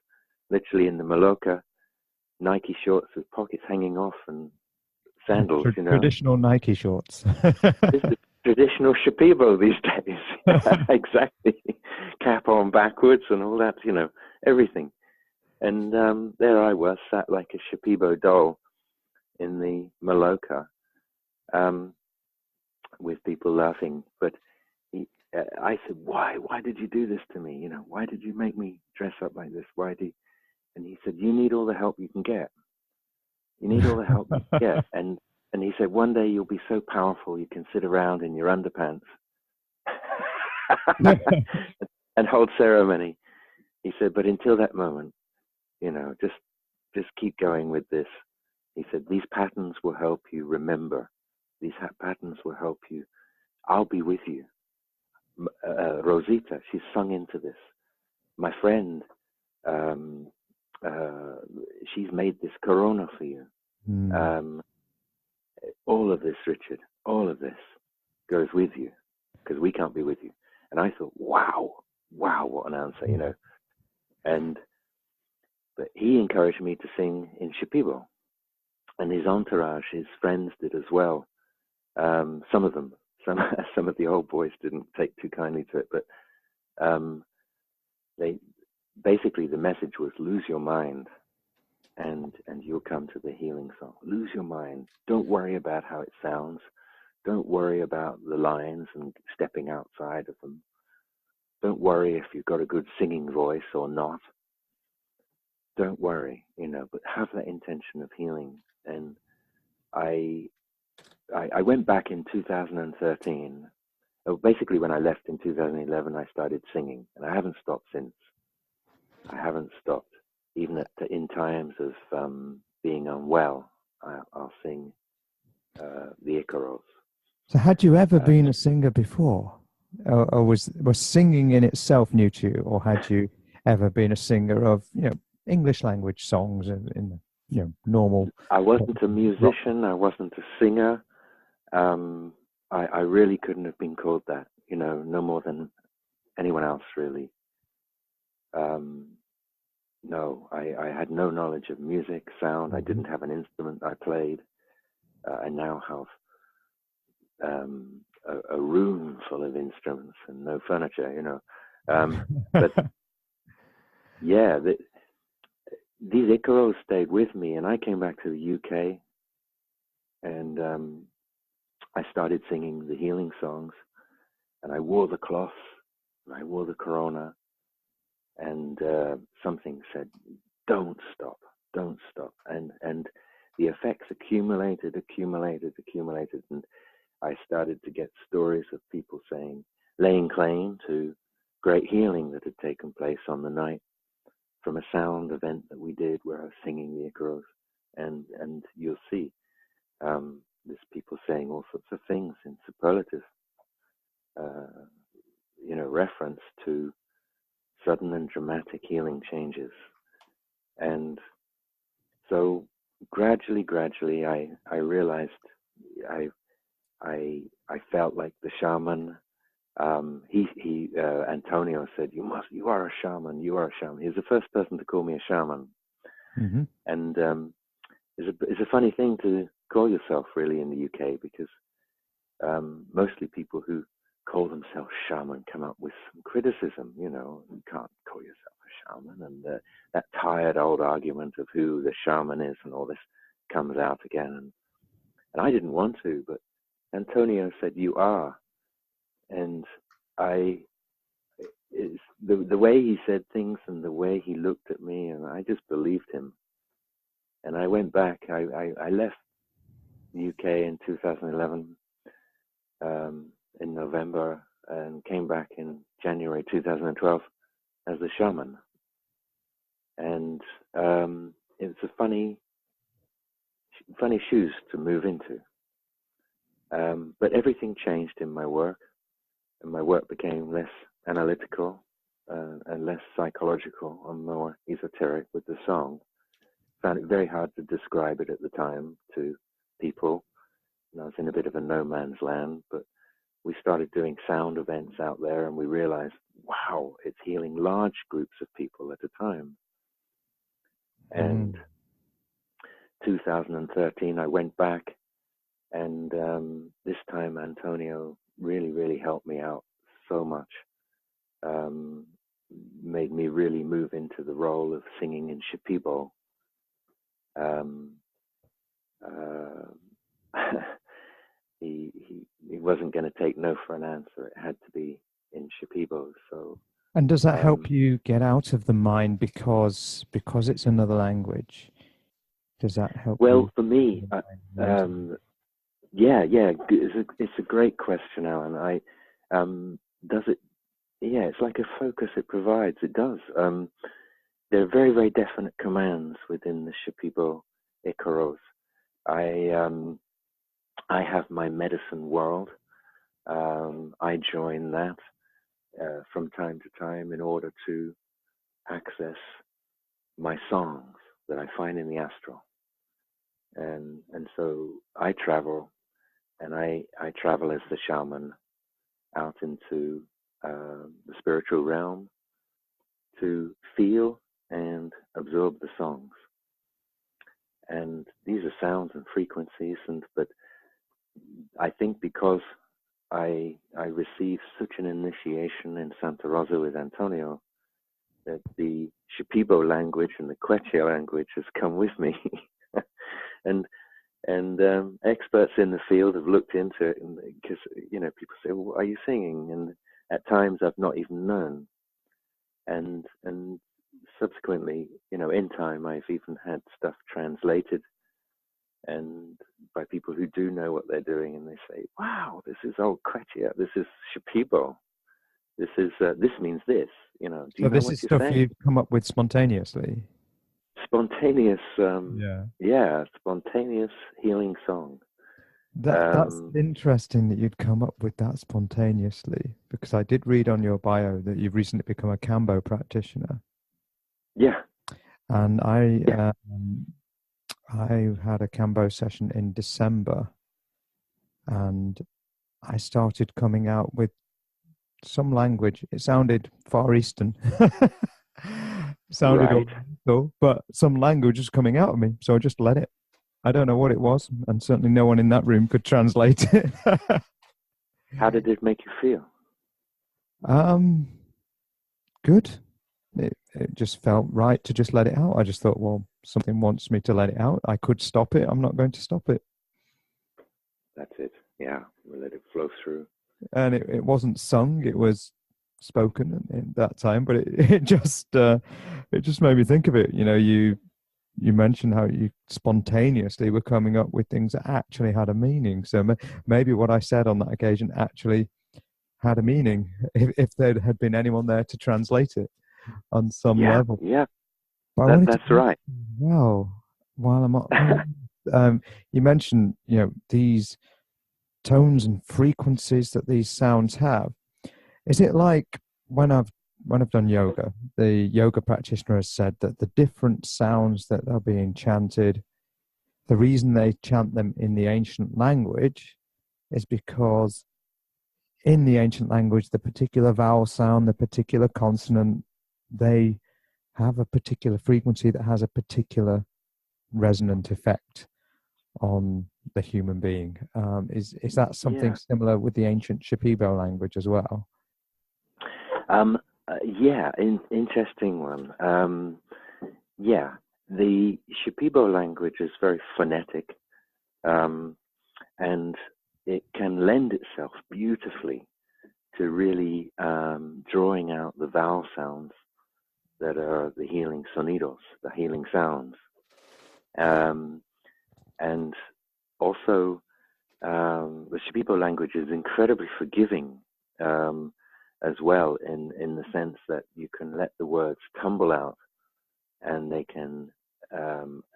literally in the Maloka, Nike shorts with pockets hanging off and sandals, Traditional Nike shorts. It's the traditional Shipibo these days. Exactly. Cap on backwards and all that, everything. And there I was, sat like a Shipibo doll in the Maloka, with people laughing. But I said, why did you do this to me? Why did you make me dress up like this? And he said, you need all the help you can get. You need all the help you can get. And he said, one day you'll be so powerful you can sit around in your underpants and hold ceremony. He said, but until that moment, just keep going with this. He said, these patterns will help you remember These patterns will help you. I'll be with you. Rosita, she's sung into this. My friend, she's made this corona for you. All of this, Richard, all of this goes with you, because we can't be with you. And I thought, wow, what an answer, you know. But he encouraged me to sing in Shipibo, and his entourage, his friends did as well. Some of them, some of the old boys didn't take too kindly to it, but they basically, the message was, lose your mind, and you'll come to the healing song. Lose your mind. Don't worry about how it sounds. Don't worry about the lines and stepping outside of them. Don't worry if you've got a good singing voice or not. Don't worry, you know, but have that intention of healing. And I went back in 2013. Basically, when I left in 2011, I started singing, and I haven't stopped since. I haven't stopped. Even in times of being unwell, I'll sing the Icaros. So had you ever been a singer before? Or was singing in itself new to you? Or had you ever been a singer of, you know, English language songs in you know, normal? I wasn't a musician. I wasn't a singer. I really couldn't have been called that, you know, no more than anyone else, really. No, I had no knowledge of music, sound. I didn't have an instrument I played. I now have a room full of instruments and no furniture, you know. But yeah, these Icaros stayed with me, and I came back to the UK, and I started singing the healing songs, and I wore the cloth, and I wore the corona, and something said, don't stop, and the effects accumulated, and I started to get stories of people laying claim to great healing that had taken place on the night from a sound event that we did where I was singing the Icaros, and you'll see there's people saying all sorts of things in superlative, you know, reference to sudden and dramatic healing changes. And so gradually, I realized I felt like the shaman. Antonio said, you are a shaman. He was the first person to call me a shaman. Mm-hmm. And it's a funny thing to call yourself, really, in the UK, because mostly people who call themselves shaman come up with some criticism. You know, you can't call yourself a shaman, and that tired old argument of who the shaman is and all this comes out again. And I didn't want to, but Antonio said, you are. And the way he said things and the way he looked at me, and I just believed him. And I went back. I left the UK in 2011 in November, and came back in January 2012 as the shaman. And it's a funny shoes to move into. But everything changed in my work, and my work became less analytical and less psychological and more esoteric with the song. Found it very hard to describe it at the time to people. And I was in a bit of a no man's land, but we started doing sound events out there, and we realized, wow, it's healing large groups of people at a time. And 2013, I went back, and this time Antonio really helped me out so much. Made me really move into the role of singing in Shipibo. He wasn't going to take no for an answer. It had to be in Shipibo. So. And does that help you get out of the mind because it's another language? Does that help? Well, for me, yeah, it's a great question, Alan. Does it? Yeah, it's like a focus it provides. It does. There are very definite commands within the Shipibo Icaros. I have my medicine world. I join that from time to time in order to access my songs that I find in the astral. And so I travel, and I travel as the shaman out into the spiritual realm to feel and absorb the songs. And these are sounds and frequencies, but I think because I received such an initiation in Santa Rosa with Antonio, that the Shipibo language and the Quechua language has come with me. and experts in the field have looked into it, because people say, well, are you singing? And at times I've not even known. And subsequently, in time, I've even had stuff translated and by people who do know what they're doing, and they say, wow, this is old Quechua, this is Shipibo, this means this. Do So you know this what is you're stuff saying? you've come up with spontaneously? Spontaneous, Yeah. Spontaneous healing song. That's interesting that you'd come up with that spontaneously, because I did read on your bio that you've recently become a Kambo practitioner. Yeah. And I had a Kambo session in December, and I started coming out with some language. It sounded Far Eastern. Sounded Right. Oriental, but some language was coming out of me, so I just let it. I don't know what it was, and certainly no one in that room could translate it. How did it make you feel? Good. It just felt right to just let it out. I just thought, well, something wants me to let it out. I could stop it. I'm not going to stop it. That's it. Yeah, we'll let it flow through. And it wasn't sung; it was spoken in that time. But it just made me think of it. You mentioned how you spontaneously were coming up with things that actually had a meaning. So maybe what I said on that occasion actually had a meaning, if there had been anyone there to translate it on some level. Yeah, That's right. Well, while I'm on, you mentioned these tones and frequencies that these sounds have. Is it like when I've done yoga, the yoga practitioner has said that the different sounds that are being chanted, the reason they chant them in the ancient language is because in the ancient language, the particular vowel sound, the particular consonant, they have a particular frequency that has a particular resonant effect on the human being. Is that something similar with the ancient Shipibo language as well? Interesting one. The Shipibo language is very phonetic, and it can lend itself beautifully to really drawing out the vowel sounds that are the healing sonidos, the healing sounds. And also, the Shipibo language is incredibly forgiving as well, in the sense that you can let the words tumble out, and they can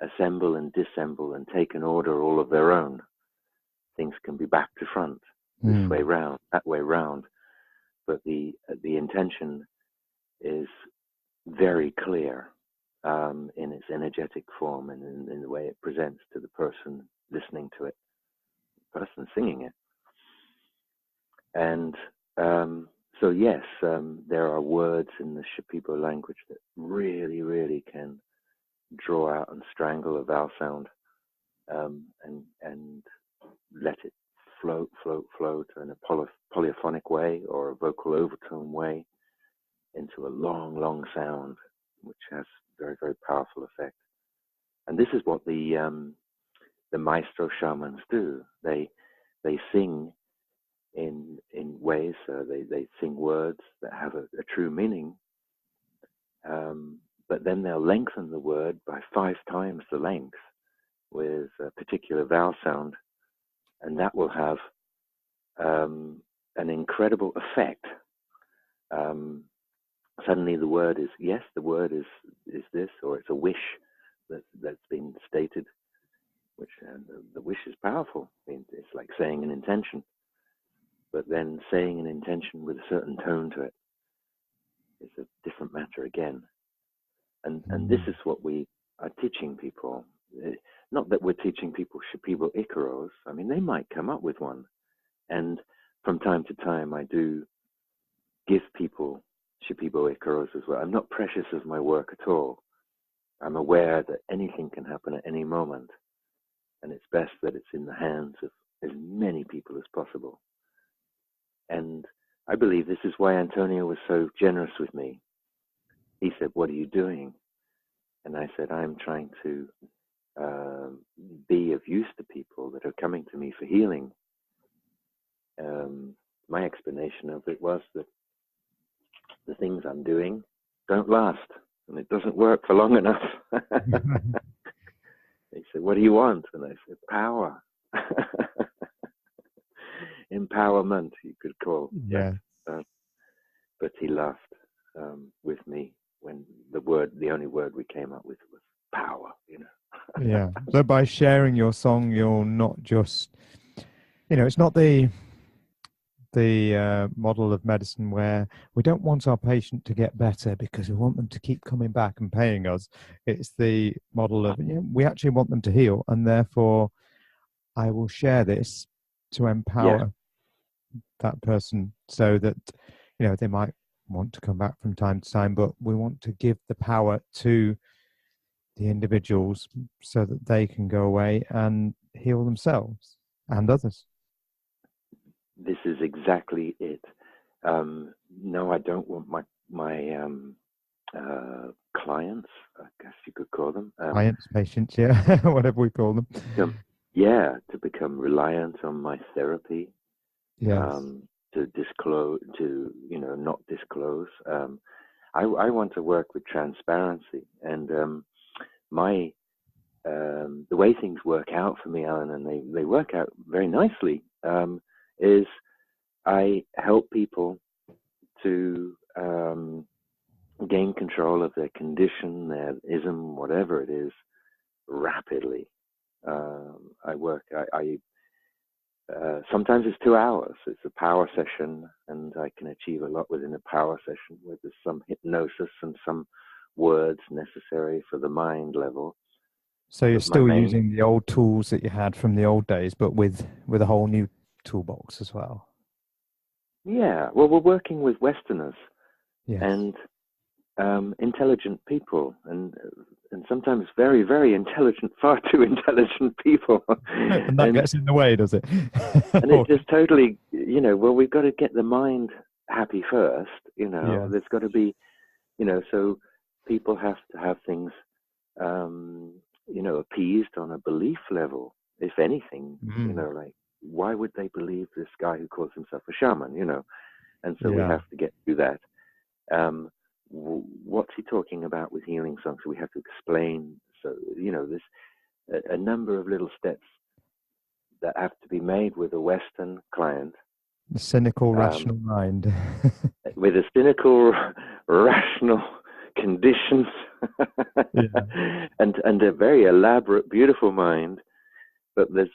assemble and dissemble and take an order all of their own. Things can be back to front, this way round, that way round, but the intention is very clear in its energetic form and in the way it presents to the person listening to it, the person singing it. And so yes, there are words in the Shipibo language that really, really can draw out and strangle a vowel sound, and let it float in a polyphonic way or a vocal overtone way into a long, long sound, which has very, very powerful effect. And this is what the Maestro Shamans do. They sing in ways, they sing words that have a true meaning, but then they'll lengthen the word by 5 times the length with a particular vowel sound, and that will have an incredible effect. Suddenly the word is, the word is this, or it's a wish that's been stated, which the wish is powerful. I mean, it's like saying an intention, but then saying an intention with a certain tone to it is a different matter again. And this is what we are teaching people. Not that we're teaching people Shaman Icaros. I mean, they might come up with one. And from time to time, I do give people Shaman Icaros as well. I'm not precious of my work at all. I'm aware that anything can happen at any moment. And it's best that it's in the hands of as many people as possible. And I believe this is why Antonio was so generous with me. He said, "What are you doing?" And I said, "I'm trying to be of use to people that are coming to me for healing." My explanation of it was that the things I'm doing don't last, and it doesn't work for long enough. He said, "What do you want?" And I said, "Power." Empowerment, you could call. Yeah. But he laughed with me when the only word we came up with was power, Yeah. So by sharing your song, you're not just, it's not the model of medicine where we don't want our patient to get better because we want them to keep coming back and paying us. It's the model of, we actually want them to heal, and therefore I will share this to empower that person so that, they might want to come back from time to time, but we want to give the power to the individuals so that they can go away and heal themselves and others. This is exactly it. No, I don't want my clients, I guess you could call them. Clients, patients, yeah, whatever we call them. To become reliant on my therapy. Yes. To disclose, not disclose. I want to work with transparency, and the way things work out for me, Alan, and they work out very nicely, is I help people to gain control of their condition, their ism, whatever it is, rapidly. Sometimes it's 2 hours. It's a power session, and I can achieve a lot within a power session where there's some hypnosis and some words necessary for the mind level. So you're still using the old tools that you had from the old days, but with a whole new toolbox as well. Yeah, well, we're working with Westerners and intelligent people, and sometimes very, very intelligent, far too intelligent people. And that gets in the way, does it? And it just totally, we've got to get the mind happy first, There's got to be, so people have to have things, appeased on a belief level, if anything, like, why would they believe this guy who calls himself a shaman, And so we have to get through that. What's he talking about with healing songs? So we have to explain. So, there's a number of little steps that have to be made with a Western client. The cynical, rational mind. With a cynical, rational conditions and a very elaborate, beautiful mind. But there's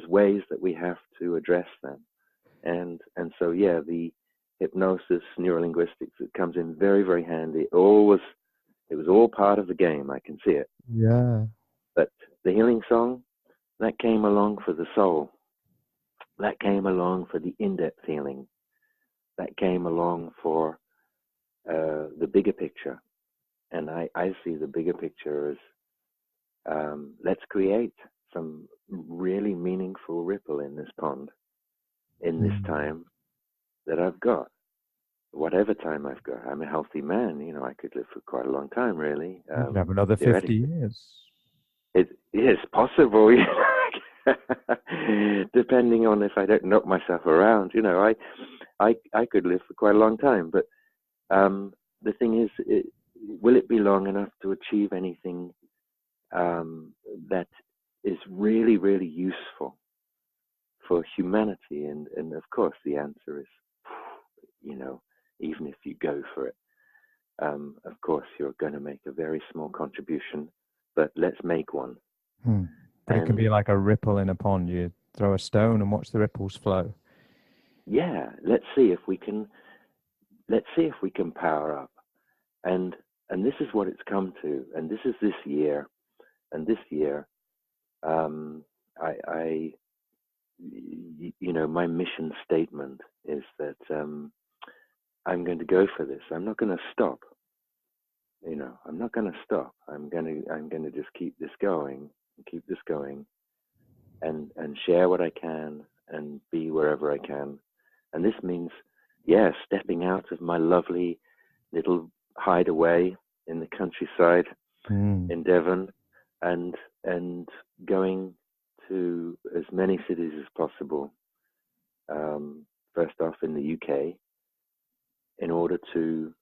ways that we have to address them. And so, the hypnosis, neurolinguistics, it comes in very, very handy. It was all part of the game. I can see it. Yeah. But the healing song, that came along for the soul. That came along for the in-depth healing. That came along for the bigger picture. And I see the bigger picture as let's create some really meaningful ripple in this pond in this time that I've got. Whatever time I've got. I'm a healthy man. I could live for quite a long time, really. You could have another 50 years. It is possible, depending on if I don't knock myself around. I could live for quite a long time. But the thing is, will it be long enough to achieve anything that is really, really useful for humanity? And of course, the answer is, even if you go for it, of course, you're going to make a very small contribution, but let's make one. Hmm. But it can And be like a ripple in a pond. You throw a stone and watch the ripples flow. yeah, let's see if we can power up. And this is what it's come to. And this is this year. And this year, I my mission statement is that I'm going to go for this. I'm not going to stop. I'm not going to stop. I'm going to just keep this going, and share what I can, and be wherever I can. And this means, stepping out of my lovely little hideaway in the countryside in Devon, and going to as many cities as possible. First off, in the UK, in order to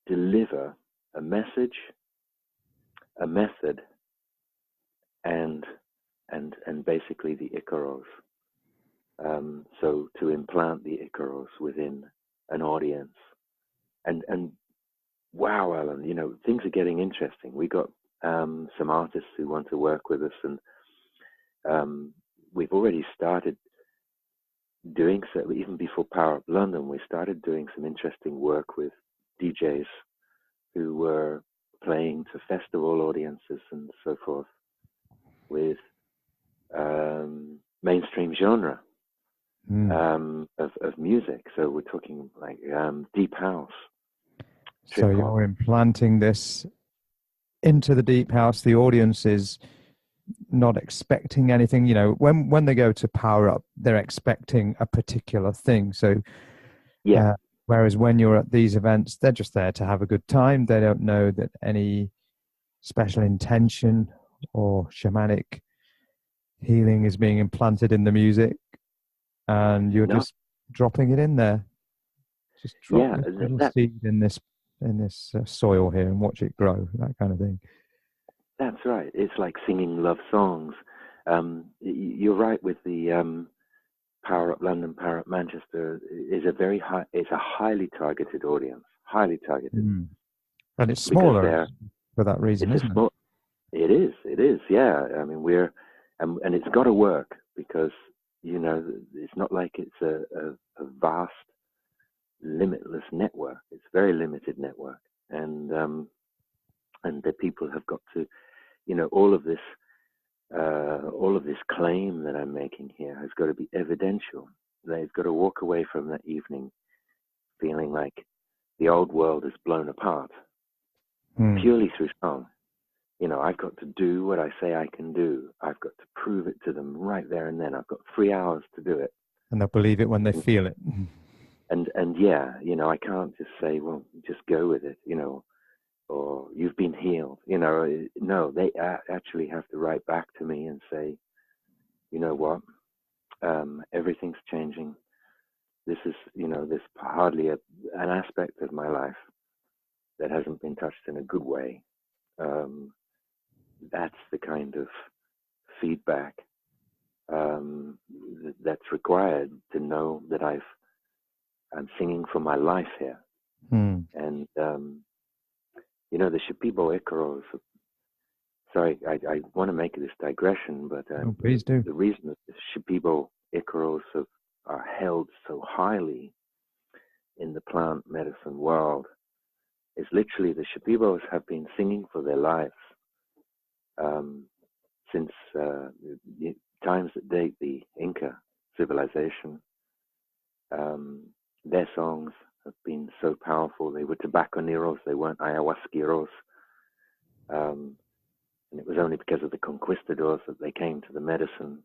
deliver a message, a method, and basically the Icaros. So to implant the Icaros within an audience, and wow, Alan, things are getting interesting. We got some artists who want to work with us, and we've already started doing so. Even before Power Up London, we started doing some interesting work with DJs who were playing to festival audiences and so forth, with mainstream genre of music. So we're talking like deep house. So you're implanting this into the deep house. The audience is not expecting anything. When they go to Power Up, they're expecting a particular thing. So whereas when you're at these events, they're just there to have a good time. They don't know that any special intention or shamanic healing is being implanted in the music, and you're just dropping it in there. Just drop this little seed in this soil here and watch it grow, that kind of thing. That's right. It's like singing love songs. You're right with the Power Up London, Power Up Manchester is it's a highly targeted audience, highly targeted. And it's smaller for that reason, isn't it? It is. Yeah. I mean, and it's got to work, because it's not like it's a vast, limitless network. It's a very limited network, and the people have got to, all of this claim that I'm making here has got to be evidential. They've got to walk away from that evening feeling like the old world is blown apart purely through song. I've got to do what I say I can do. I've got to prove it to them right there and then. I've got 3 hours to do it. And they'll believe it when they feel it. And yeah, I can't just say, well, just go with it, or you've been healed. No, they actually have to write back to me and say, you know what, everything's changing. This is, there's hardly an aspect of my life that hasn't been touched in a good way. That's the kind of feedback that's required to know that I'm singing for my life here. And the Shipibo Icaros. Sorry, I want to make this digression, but please do. The reason that the Shipibo Icaros are held so highly in the plant medicine world is literally the Shipibos have been singing for their lives since times that date the Inca civilization. Their songs have been so powerful. They were tobaconeros, they weren't ayahuasqueros. And it was only because of the conquistadors that they came to the medicine.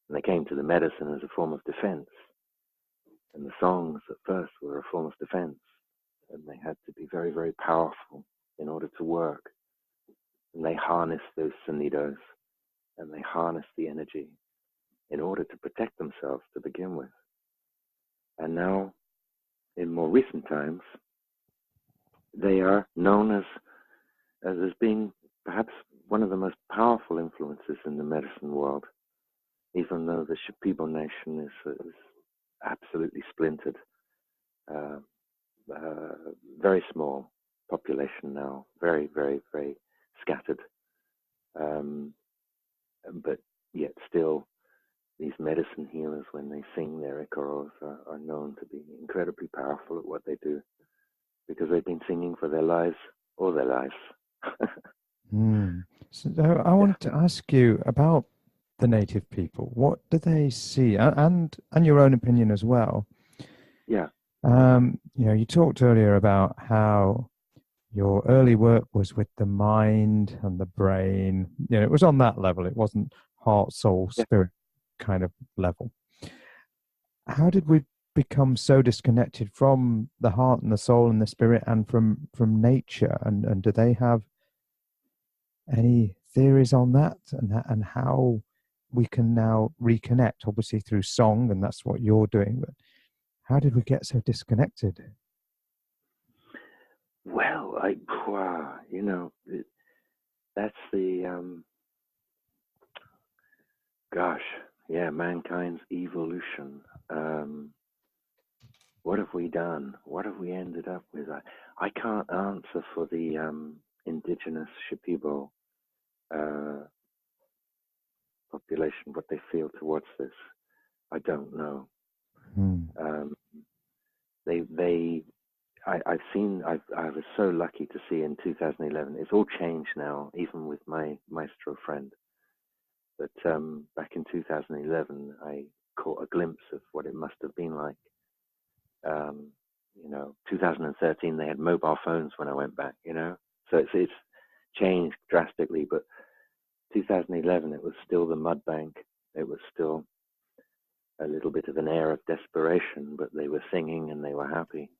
And they came to the medicine as a form of defense. And the songs at first were a form of defense. And they had to be very, very powerful in order to work. And they harnessed those sonidos, and they harnessed the energy in order to protect themselves to begin with. And now, in more recent times, they are known as being perhaps one of the most powerful influences in the medicine world, even though the Shipibo nation is absolutely splintered. Very small population now, very, very, very scattered. but yet still, these medicine healers, when they sing their Icaros, are known to be incredibly powerful at what they do, because they've been singing for their lives, all their lives. So I wanted to ask you about the native people. What do they see, and your own opinion as well? Yeah. You talked earlier about how your early work was with the mind and the brain. It was on that level. It wasn't heart, soul, spirit kind of level. How did we become so disconnected from the heart and the soul and the spirit and from nature? And do they have any theories on that, and how we can now reconnect? Obviously through song, and that's what you're doing. But how did we get so disconnected? Well, that's the mankind's evolution. What have we done? What have we ended up with? I can't answer for the indigenous Shipibo population, what they feel towards this. I don't know. I was so lucky to see in 2011. It's all changed now, even with my Maestro friend. But back in 2011, I caught a glimpse of what it must have been like. 2013, they had mobile phones when I went back, so it's changed drastically. But 2011, it was still the mud bank. It was still a little bit of an air of desperation, but they were singing and they were happy.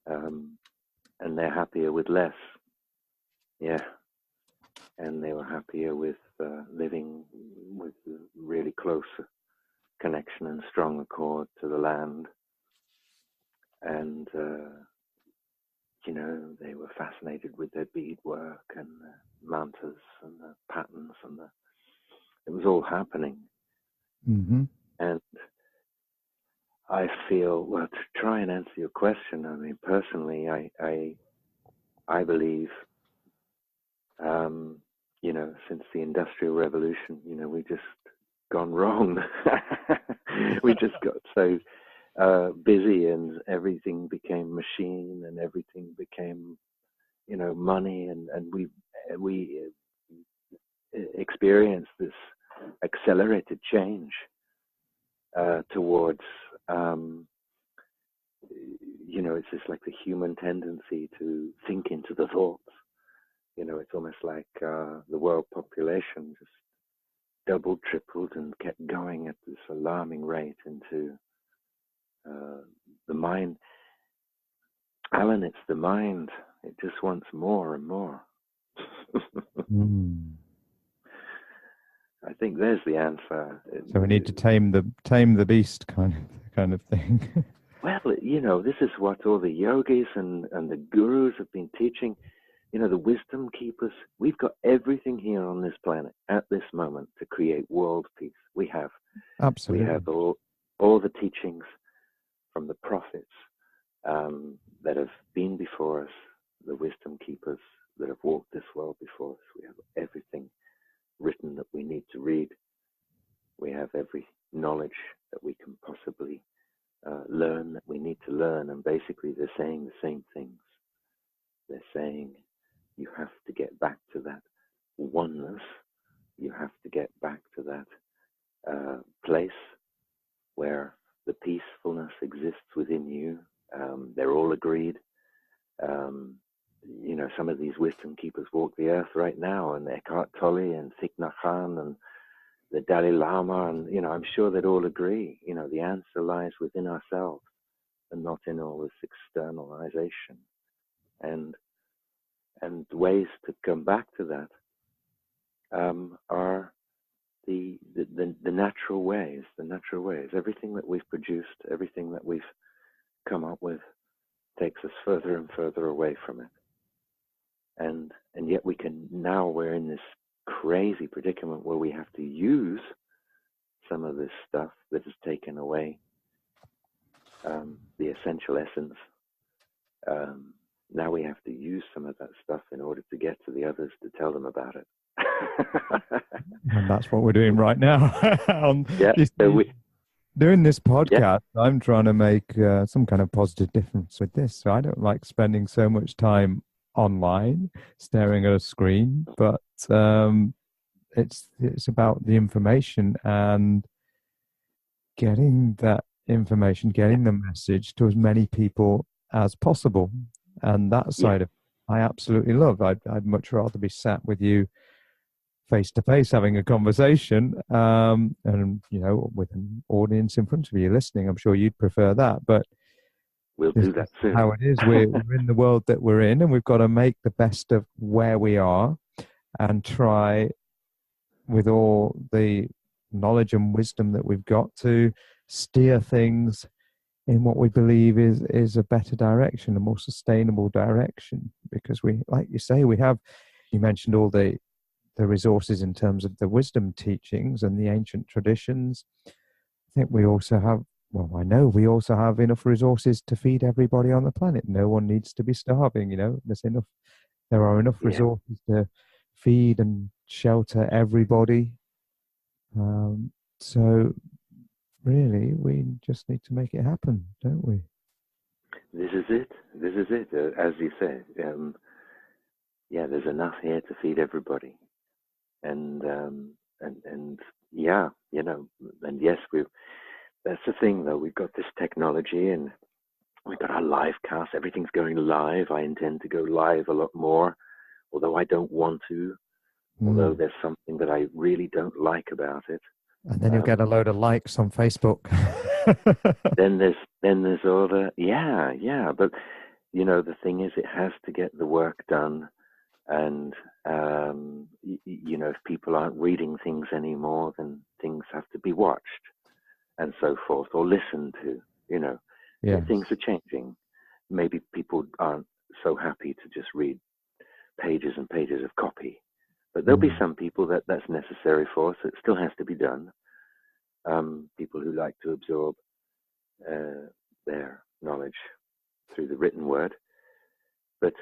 And they're happier with less. Yeah. And they were happier with living with really close connection and strong accord to the land. And, they were fascinated with their beadwork and the mantas and the patterns, and it was all happening. Mm-hmm. And I feel, well, to try and answer your question, I mean, personally, I believe, since the Industrial Revolution, we just gone wrong. We just got so busy, and everything became machine, and everything became, money, and we experienced this accelerated change towards, it's just like the human tendency to think into the thoughts. It's almost like the world population just doubled, tripled, and kept going at this alarming rate into the mind. Alan, it's the mind. It just wants more and more. I think there's the answer. So we need to tame the beast kind of thing. Well, this is what all the yogis and the gurus have been teaching. The wisdom keepers. We've got everything here on this planet at this moment to create world peace. We have. Absolutely. We have all the teachings from the prophets that have been before us, the wisdom keepers that have walked this world before us. We have everything written that we need to read. We have every knowledge that we can possibly learn, that we need to learn. And basically they're saying the same things. They're saying you have to get back to that oneness. You have to get back to that place where the peacefulness exists within you. They're all agreed. Some of these wisdom keepers walk the earth right now, and Eckhart Tolle and Thich Nhat Hanh and the Dalai Lama, and I'm sure they'd all agree. The answer lies within ourselves, and not in all this externalization. And ways to come back to that are the natural ways. The natural ways. Everything that we've produced, everything that we've come up with, takes us further and further away from it. And yet we're in this crazy predicament where we have to use some of this stuff that has taken away the essential essence, now we have to use some of that stuff in order to get to the others to tell them about it. And that's what we're doing right now. Yeah. So doing this yeah. podcast, I'm trying to make some kind of positive difference with this. So I don't like spending so much time online staring at a screen, but it's about the information and getting that information, getting the message to as many people as possible. And that side of I absolutely love. I'd much rather be sat with you face to face having a conversation, and with an audience in front of you listening. I'm sure you'd prefer that, but we'll do that soon. How it is. We're in the world that we're in, and we've got to make the best of where we are and try with all the knowledge and wisdom that we've got to steer things in what we believe is a better direction, a more sustainable direction. Because we, like you say, you mentioned all the resources in terms of the wisdom teachings and the ancient traditions. I think we also have, I know we also have enough resources to feed everybody on the planet. No one needs to be starving, there are enough resources to feed and shelter everybody. So really, we just need to make it happen, don't we? This is it. As you said, there's enough here to feed everybody. And yes, that's the thing though. We've got this technology and we've got our live cast. Everything's going live. I intend to go live a lot more, although I don't want to. Although there's something that I really don't like about it. And then you'll get a load of likes on Facebook. then there's all the but the thing is, it has to get the work done. And if people aren't reading things anymore, then things have to be watched and so forth, or listened to. Things are changing. Maybe people aren't so happy to just read pages and pages of copy, but there'll be some people that's necessary for, so it still has to be done. People who like to absorb their knowledge through the written word. But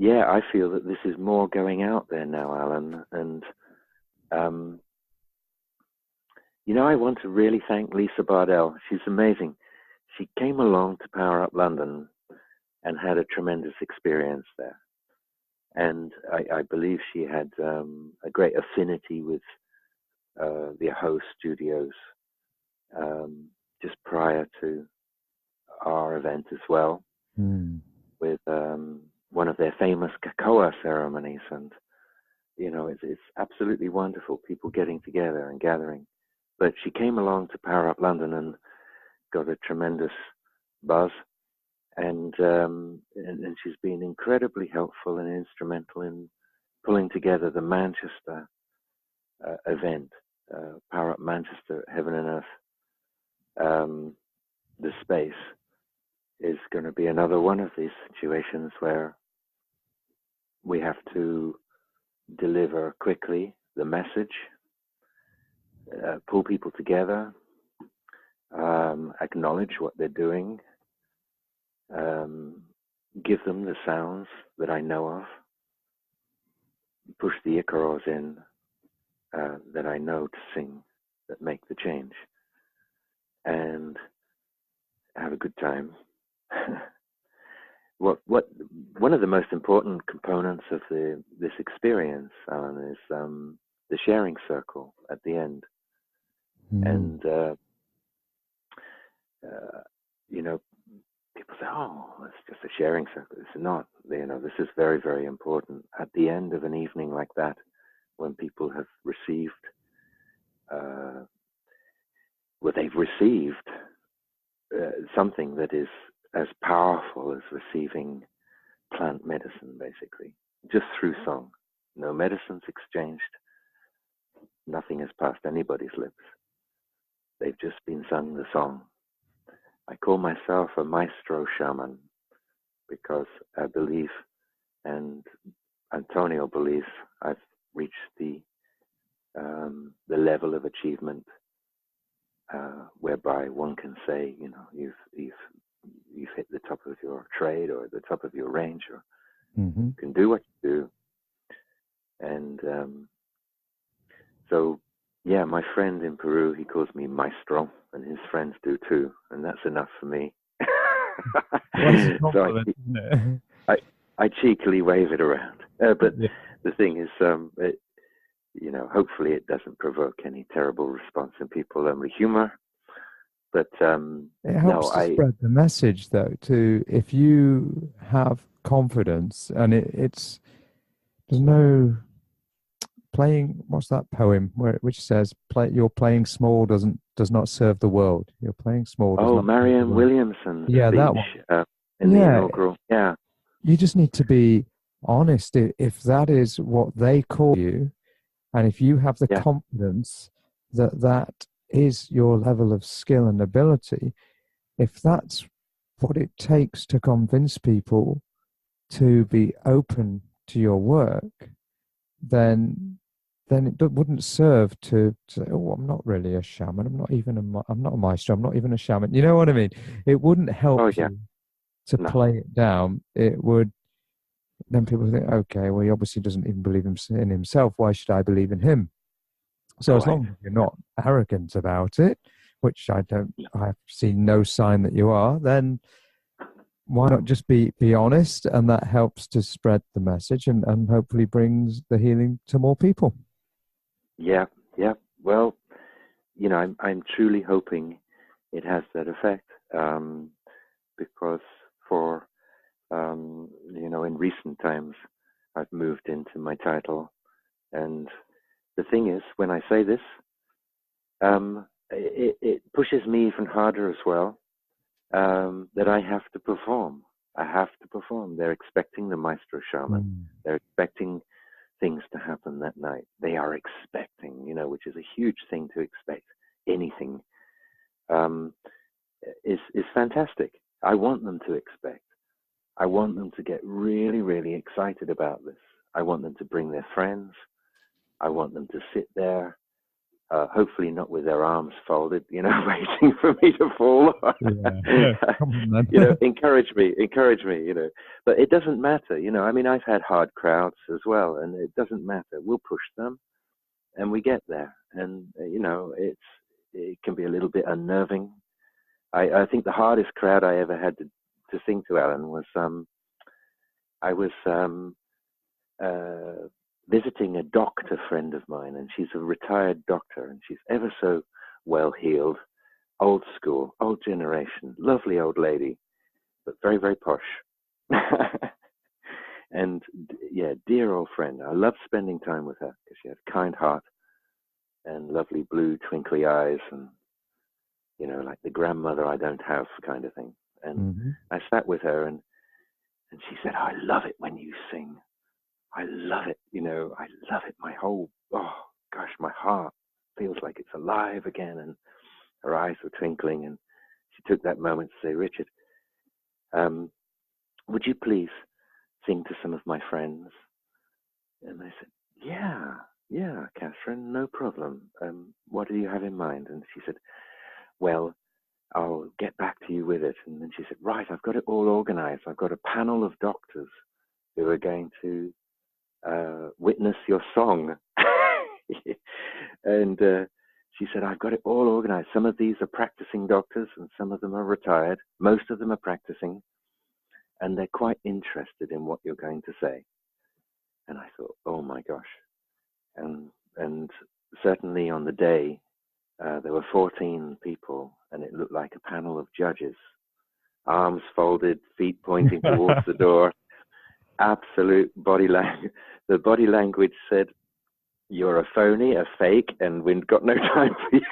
I feel that this is more going out there now, Alan. And, I want to really thank Lisa Bardell. She's amazing. She came along to Power Up London and had a tremendous experience there. And I believe she had a great affinity with the host studios just prior to our event as well, with one of their famous Kakoa ceremonies. And, it's absolutely wonderful, people getting together and gathering. But she came along to Power Up London and got a tremendous buzz. And she's been incredibly helpful and instrumental in pulling together the Manchester event, Power Up Manchester, Heaven and Earth. The space is going to be another one of these situations where we have to deliver quickly the message, pull people together, acknowledge what they're doing, give them the sounds that I know of, push the Icaros in that I know to sing, that make the change, and have a good time. One of the most important components of this experience, Alan, is the sharing circle at the end. And people say, "Oh, it's just a sharing circle." It's not. This is very, very important. At the end of an evening like that, when people have received, they've received something that is as powerful as receiving plant medicine, basically, just through song. No medicines exchanged. Nothing has passed anybody's lips. They've just been sung the song. I call myself a Maestro Shaman because I believe, and Antonio believes, I've reached the level of achievement whereby one can say, you've hit the top of your trade or at the top of your range, or Mm-hmm. you can do what you do. And so, yeah, my friend in Peru, he calls me Maestro, and his friends do too, and that's enough for me. Well, it's a So compliment, isn't it? I cheekily wave it around. But Yeah. the thing is, hopefully it doesn't provoke any terrible response in people, only humor. But It helps to spread the message, though, to if you have confidence, and there's no playing. What's that poem which says, "You're playing small does not serve the world. You're playing small does not serve the Marianne world." Williamson's Yeah, speech that one. in the Yeah, inaugural. Yeah. you just need to be honest. If that is what they call you, and if you have the Yeah. confidence that that is your level of skill and ability, if that's what it takes to convince people to be open to your work, then it wouldn't serve to say, "Oh, I'm not really a shaman. I'm not a maestro. I'm not even a shaman." You know what I mean? It wouldn't help Oh, yeah. you to No. play it down. It would. Then people think, "Okay, well, he obviously doesn't even believe in himself. Why should I believe in him?" So as Right. long as you're not arrogant about it, which I've seen no sign that you are, then why not just be honest? And that helps to spread the message and hopefully brings the healing to more people. Yeah. Yeah. Well, I'm truly hoping it has that effect, because for, in recent times, I've moved into my title. And the thing is, when I say this, it pushes me even harder as well, that I have to perform. I have to perform. They're expecting the Maestro Shaman. Mm. They're expecting things to happen that night. They are expecting, which is a huge thing to expect. Anything is fantastic. I want them to expect. I want them to get really, really excited about this. I want them to bring their friends. I want them to sit there, hopefully not with their arms folded, waiting for me to fall. Yeah. Come on, then. Encourage me, But it doesn't matter, I've had hard crowds as well, and it doesn't matter. We'll push them, and we get there. And, it can be a little bit unnerving. I think the hardest crowd I ever had to sing to, Alan, was I was visiting a doctor friend of mine, and she's a retired doctor, and she's ever so well-heeled, old school, old generation, lovely old lady, but very, very posh. And yeah, dear old friend. I love spending time with her because she has a kind heart and lovely blue twinkly eyes, and like the grandmother I don't have kind of thing. And I sat with her, and she said, "I love it when you sing. I love it, I love it. My heart feels like it's alive again." And her eyes were twinkling, and she took that moment to say, "Richard, would you please sing to some of my friends?" And I said, yeah, Catherine, no problem. What do you have in mind?" And she said, "Well, I'll get back to you with it." And then she said, "Right, I've got it all organized. I've got a panel of doctors who are going to witness your song." And she said, "I've got it all organized. Some of these are practicing doctors and some of them are retired. Most of them are practicing, and they're quite interested in what you're going to say." And I thought, oh my gosh. And certainly on the day, there were 14 people, and it looked like a panel of judges, arms folded, feet pointing towards the door. Absolute body language. The body language said, "You're a phony, a fake, and we've got no time for you."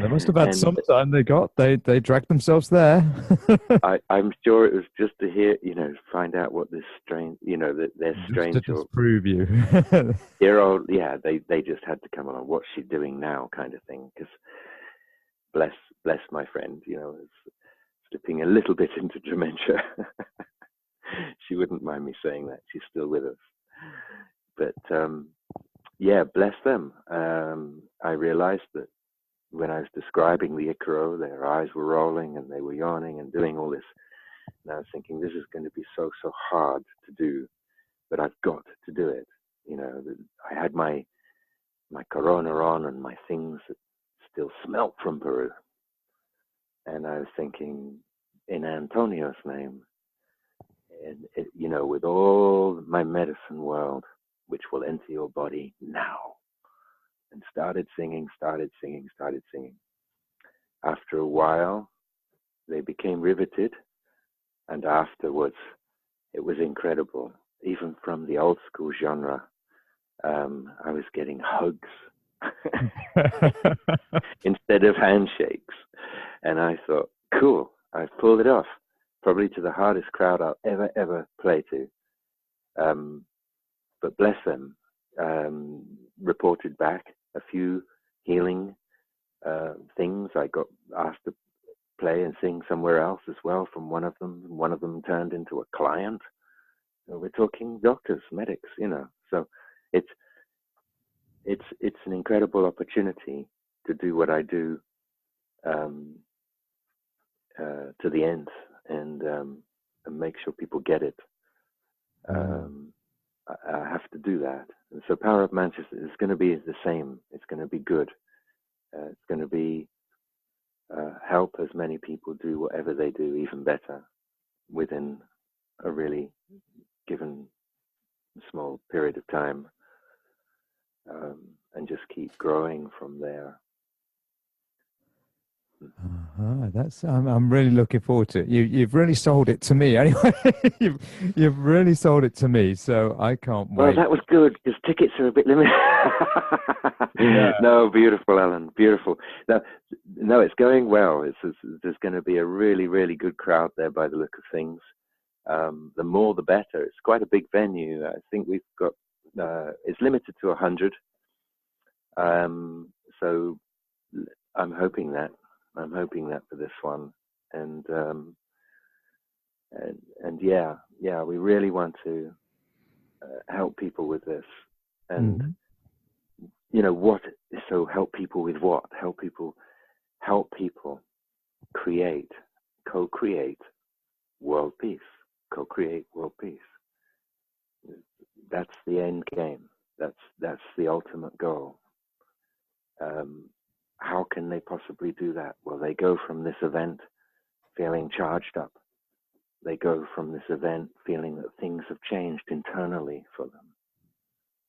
They must have had some time. They dragged themselves there. I'm sure it was just to hear, find out what this strange, that they're strange. Just to disprove you. Dear old, yeah, they just had to come on. What's she doing now, kind of thing? Because bless my friend, is slipping a little bit into dementia. She wouldn't mind me saying that. She's still with us. But yeah, bless them. I realized that when I was describing the Icaro, their eyes were rolling and they were yawning and doing all this. And I was thinking, this is going to be so hard to do, but I've got to do it. You know, I had my corona on and my things that still smelt from Peru. And I was thinking, in Antonio's name, and you know, with all my medicine world, which will enter your body now. And started singing. After a while, they became riveted. And afterwards, it was incredible. Even from the old school genre, I was getting hugs instead of handshakes. And I thought, cool, I've pulled it off. Probably to the hardest crowd I'll ever play to. But bless them, reported back a few healing things. I got asked to play and sing somewhere else as well from one of them. One of them turned into a client. So we're talking doctors, medics, you know. So it's an incredible opportunity to do what I do to the end and make sure people get it. I have to do that. And so Power of Manchester is going to be the same. It's going to be good. It's going to be help as many people do whatever they do even better within a really given small period of time, and just keep growing from there. That's I'm really looking forward to it. You've really sold it to me anyway. you've really sold it to me, so I can't wait. Well, that was good because tickets are a bit limited. Yeah. No, beautiful, Alan, beautiful. No, it's going well. There's going to be a really good crowd there by the look of things. The more, the better. It's quite a big venue. I think we've got it's limited to 100. So I'm hoping that for this one, and yeah, we really want to help people with this, and you know what? So help people with what? Help people co-create world peace. Co-create world peace. That's the end game. That's the ultimate goal. How can they possibly do that? Well, they go from this event feeling charged up. They go from this event feeling that things have changed internally for them,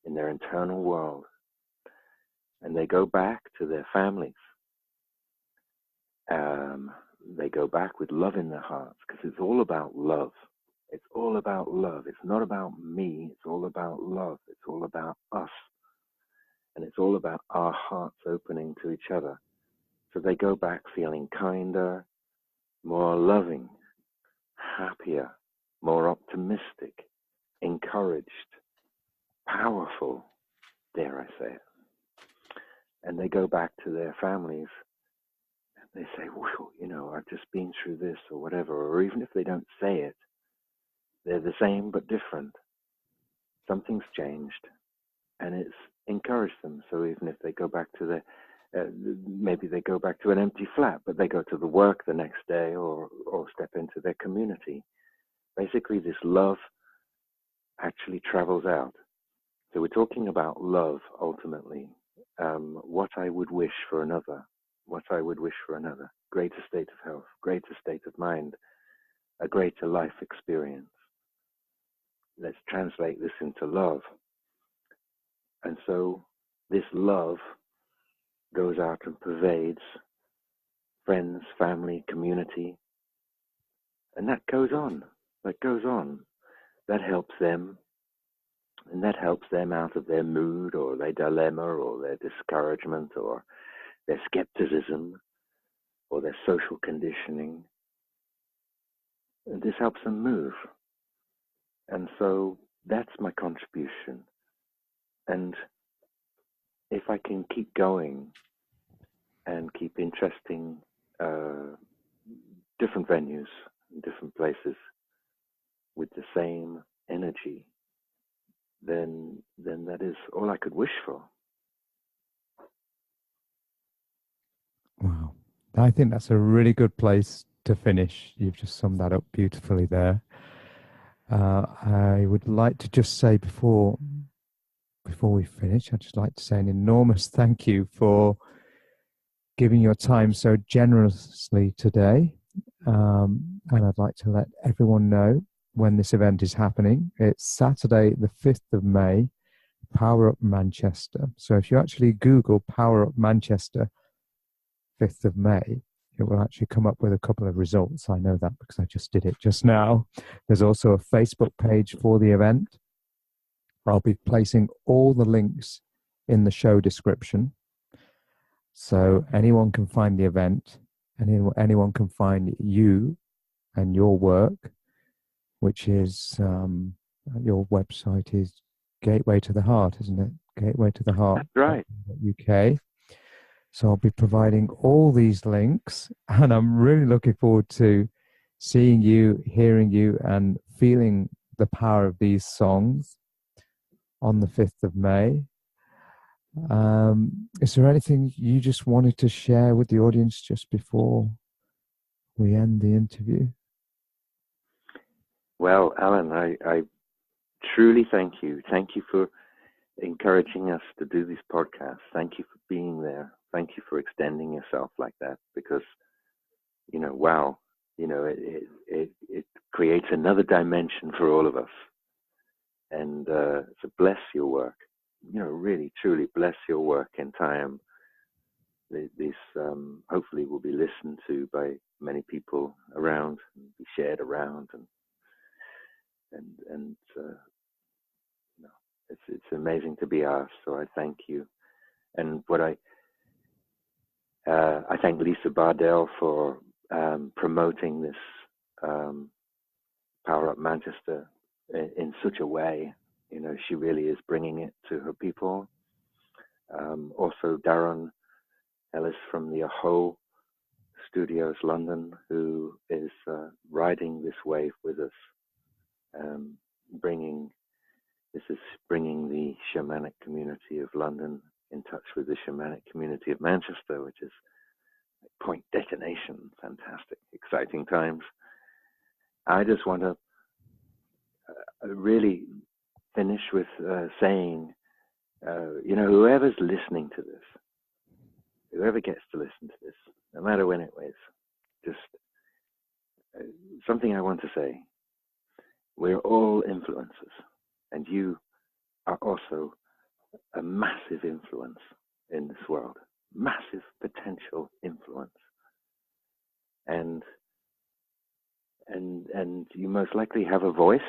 in their internal world. And they go back to their families. They go back with love in their hearts, because it's all about love. It's all about love. It's not about me. It's all about love. It's all about us. And it's all about our hearts opening to each other. So they go back feeling kinder, more loving, happier, more optimistic, encouraged, powerful, dare I say it. And they go back to their families and they say, well, you know, I've just been through this or whatever. Or even if they don't say it, they're the same but different. Something's changed and it's encouraged them. So even if they go back to their maybe they go back to an empty flat, but they go to the work the next day or step into their community. Basically, this love actually travels out. So we're talking about love ultimately. What I would wish for another. Greater state of health, greater state of mind, a greater life experience. Let's translate this into love. And so this love goes out and pervades friends, family, community. And that goes on. That helps them. And that helps them out of their mood or their dilemma or their discouragement or their skepticism or their social conditioning. And this helps them move. And so that's my contribution. And if I can keep going and keep interesting different venues, different places with the same energy, then that is all I could wish for. I think that's a really good place to finish. You've just summed that up beautifully there. I would like to just say before we finish, I'd just like to say an enormous thank you for giving your time so generously today. And I'd like to let everyone know when this event is happening. It's Saturday, the 5th of May, Power Up Manchester. So if you actually Google Power Up Manchester 5th of May, it will actually come up with a couple of results. I know that because I just did it just now. There's also a Facebook page for the event. I'll be placing all the links in the show description. So anyone can find the event, and anyone can find you and your work, which is, your website is Gateway to the Heart, isn't it? Gateway to the Heart. That's right. UK. So I'll be providing all these links, and I'm really looking forward to seeing you, hearing you, and feeling the power of these songs on the 5th of May. Is there anything you just wanted to share with the audience just before we end the interview? Well, Alan, I truly thank you. Thank you for encouraging us to do these podcasts. Thank you for being there. Thank you for extending yourself like that, because, wow, it creates another dimension for all of us. And so bless your work. Really, truly bless your work in time. These hopefully will be listened to by many people around, and be shared around, and it's amazing to be asked. So I thank you. And what I thank Lisa Bardell for promoting this Power Up Manchester in such a way. She really is bringing it to her people. Also, Darren Ellis from the Aho Studios, London, who is riding this wave with us, bringing the shamanic community of London in touch with the shamanic community of Manchester, which is point detonation. Fantastic, exciting times. I just want to really finish with saying, whoever's listening to this, whoever gets to listen to this, no matter when it is, just something I want to say. We're all influencers, and you are also a massive influence in this world, massive potential influence. And you most likely have a voice,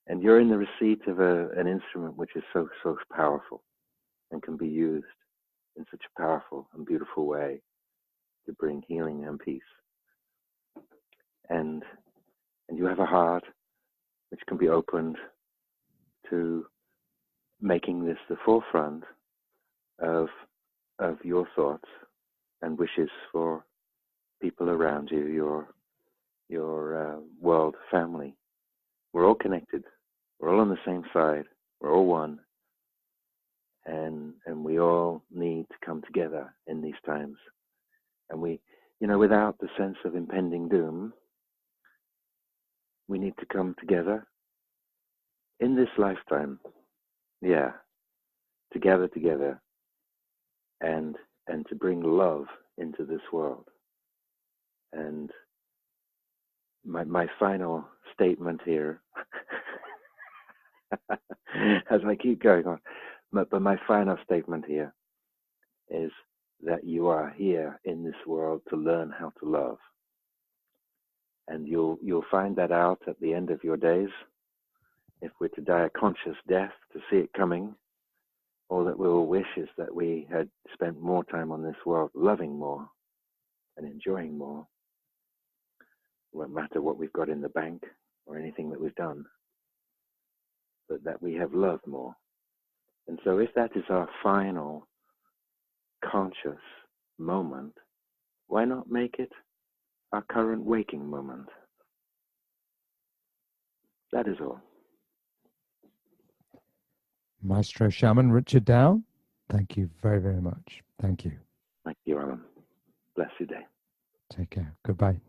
and you're in the receipt of an instrument which is so powerful and can be used in such a powerful and beautiful way to bring healing and peace. And you have a heart which can be opened to making this the forefront of your thoughts and wishes for people around you, your world family. We're all connected. We're all on the same side. We're all one. And we all need to come together in these times. And we, without the sense of impending doom, we need to come together in this lifetime. Yeah. Together, and to bring love into this world. And my final statement here, as I keep going on, but my final statement here is that you are here in this world to learn how to love. And you'll find that out at the end of your days. If we're to die a conscious death to see it coming, all that we will wish is that we had spent more time on this world loving more and enjoying more. It won't matter what we've got in the bank or anything that we've done, but that we have loved more. And so if that is our final conscious moment, why not make it our current waking moment? That is all. Maestro Shaman Richard Down, thank you very, very much. Thank you. Thank you, Alan. Bless your day. Take care. Goodbye.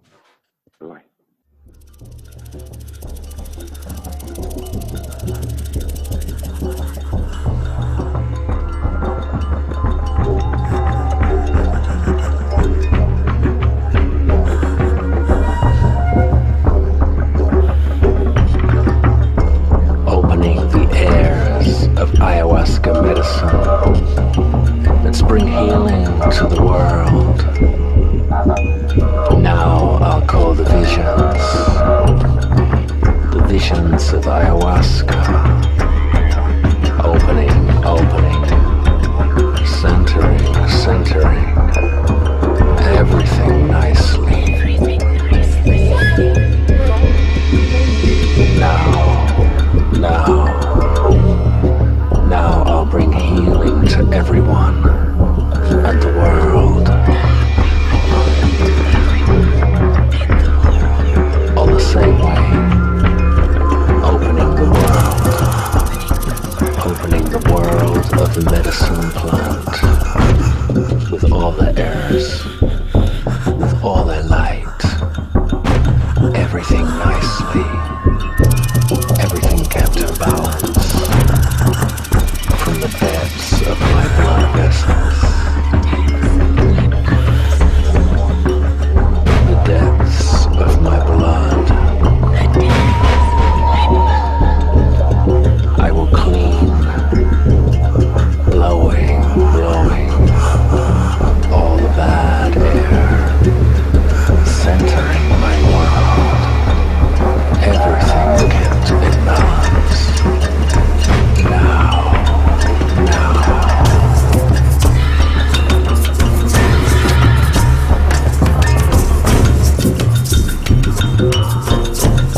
Bye. Opening the airs of ayahuasca medicine. Let's bring healing to the world. Now I'll call the visions of ayahuasca. Opening, centering, everything nicely. Now I'll bring healing to everyone and the world. All the same way. Opening the world of the medicine plant with all their airs, with all their light, everything nicely, everything kept in balance from the depths of my blood vessels, the depths of my blood. I will clean, blowing all the bad air, centering my world, everything kept in balance. Now. Thank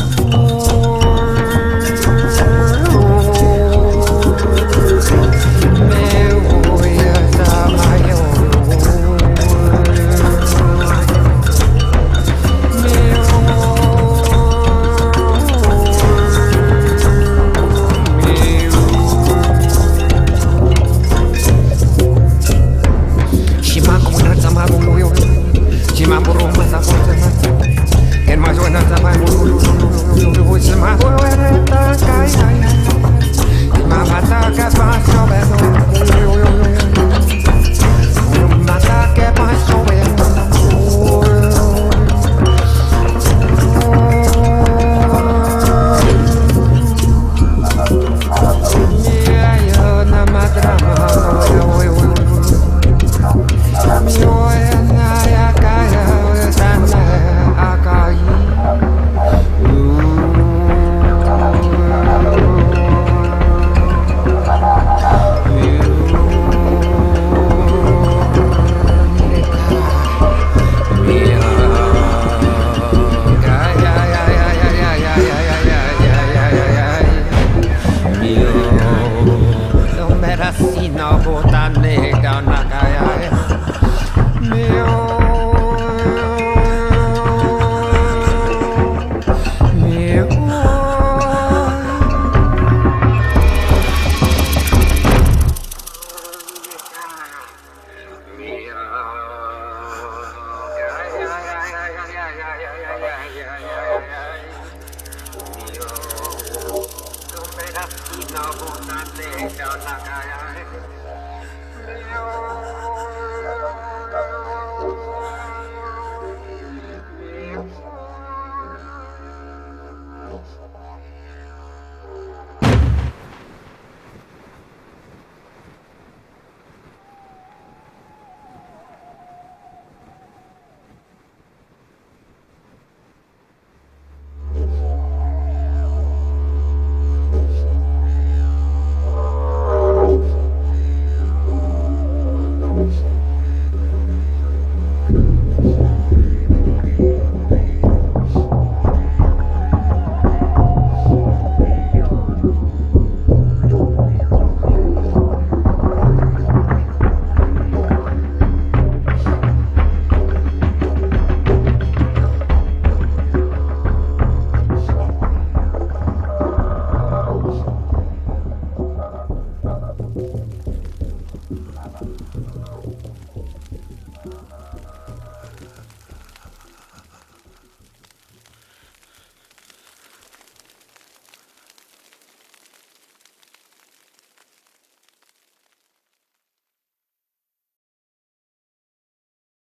you.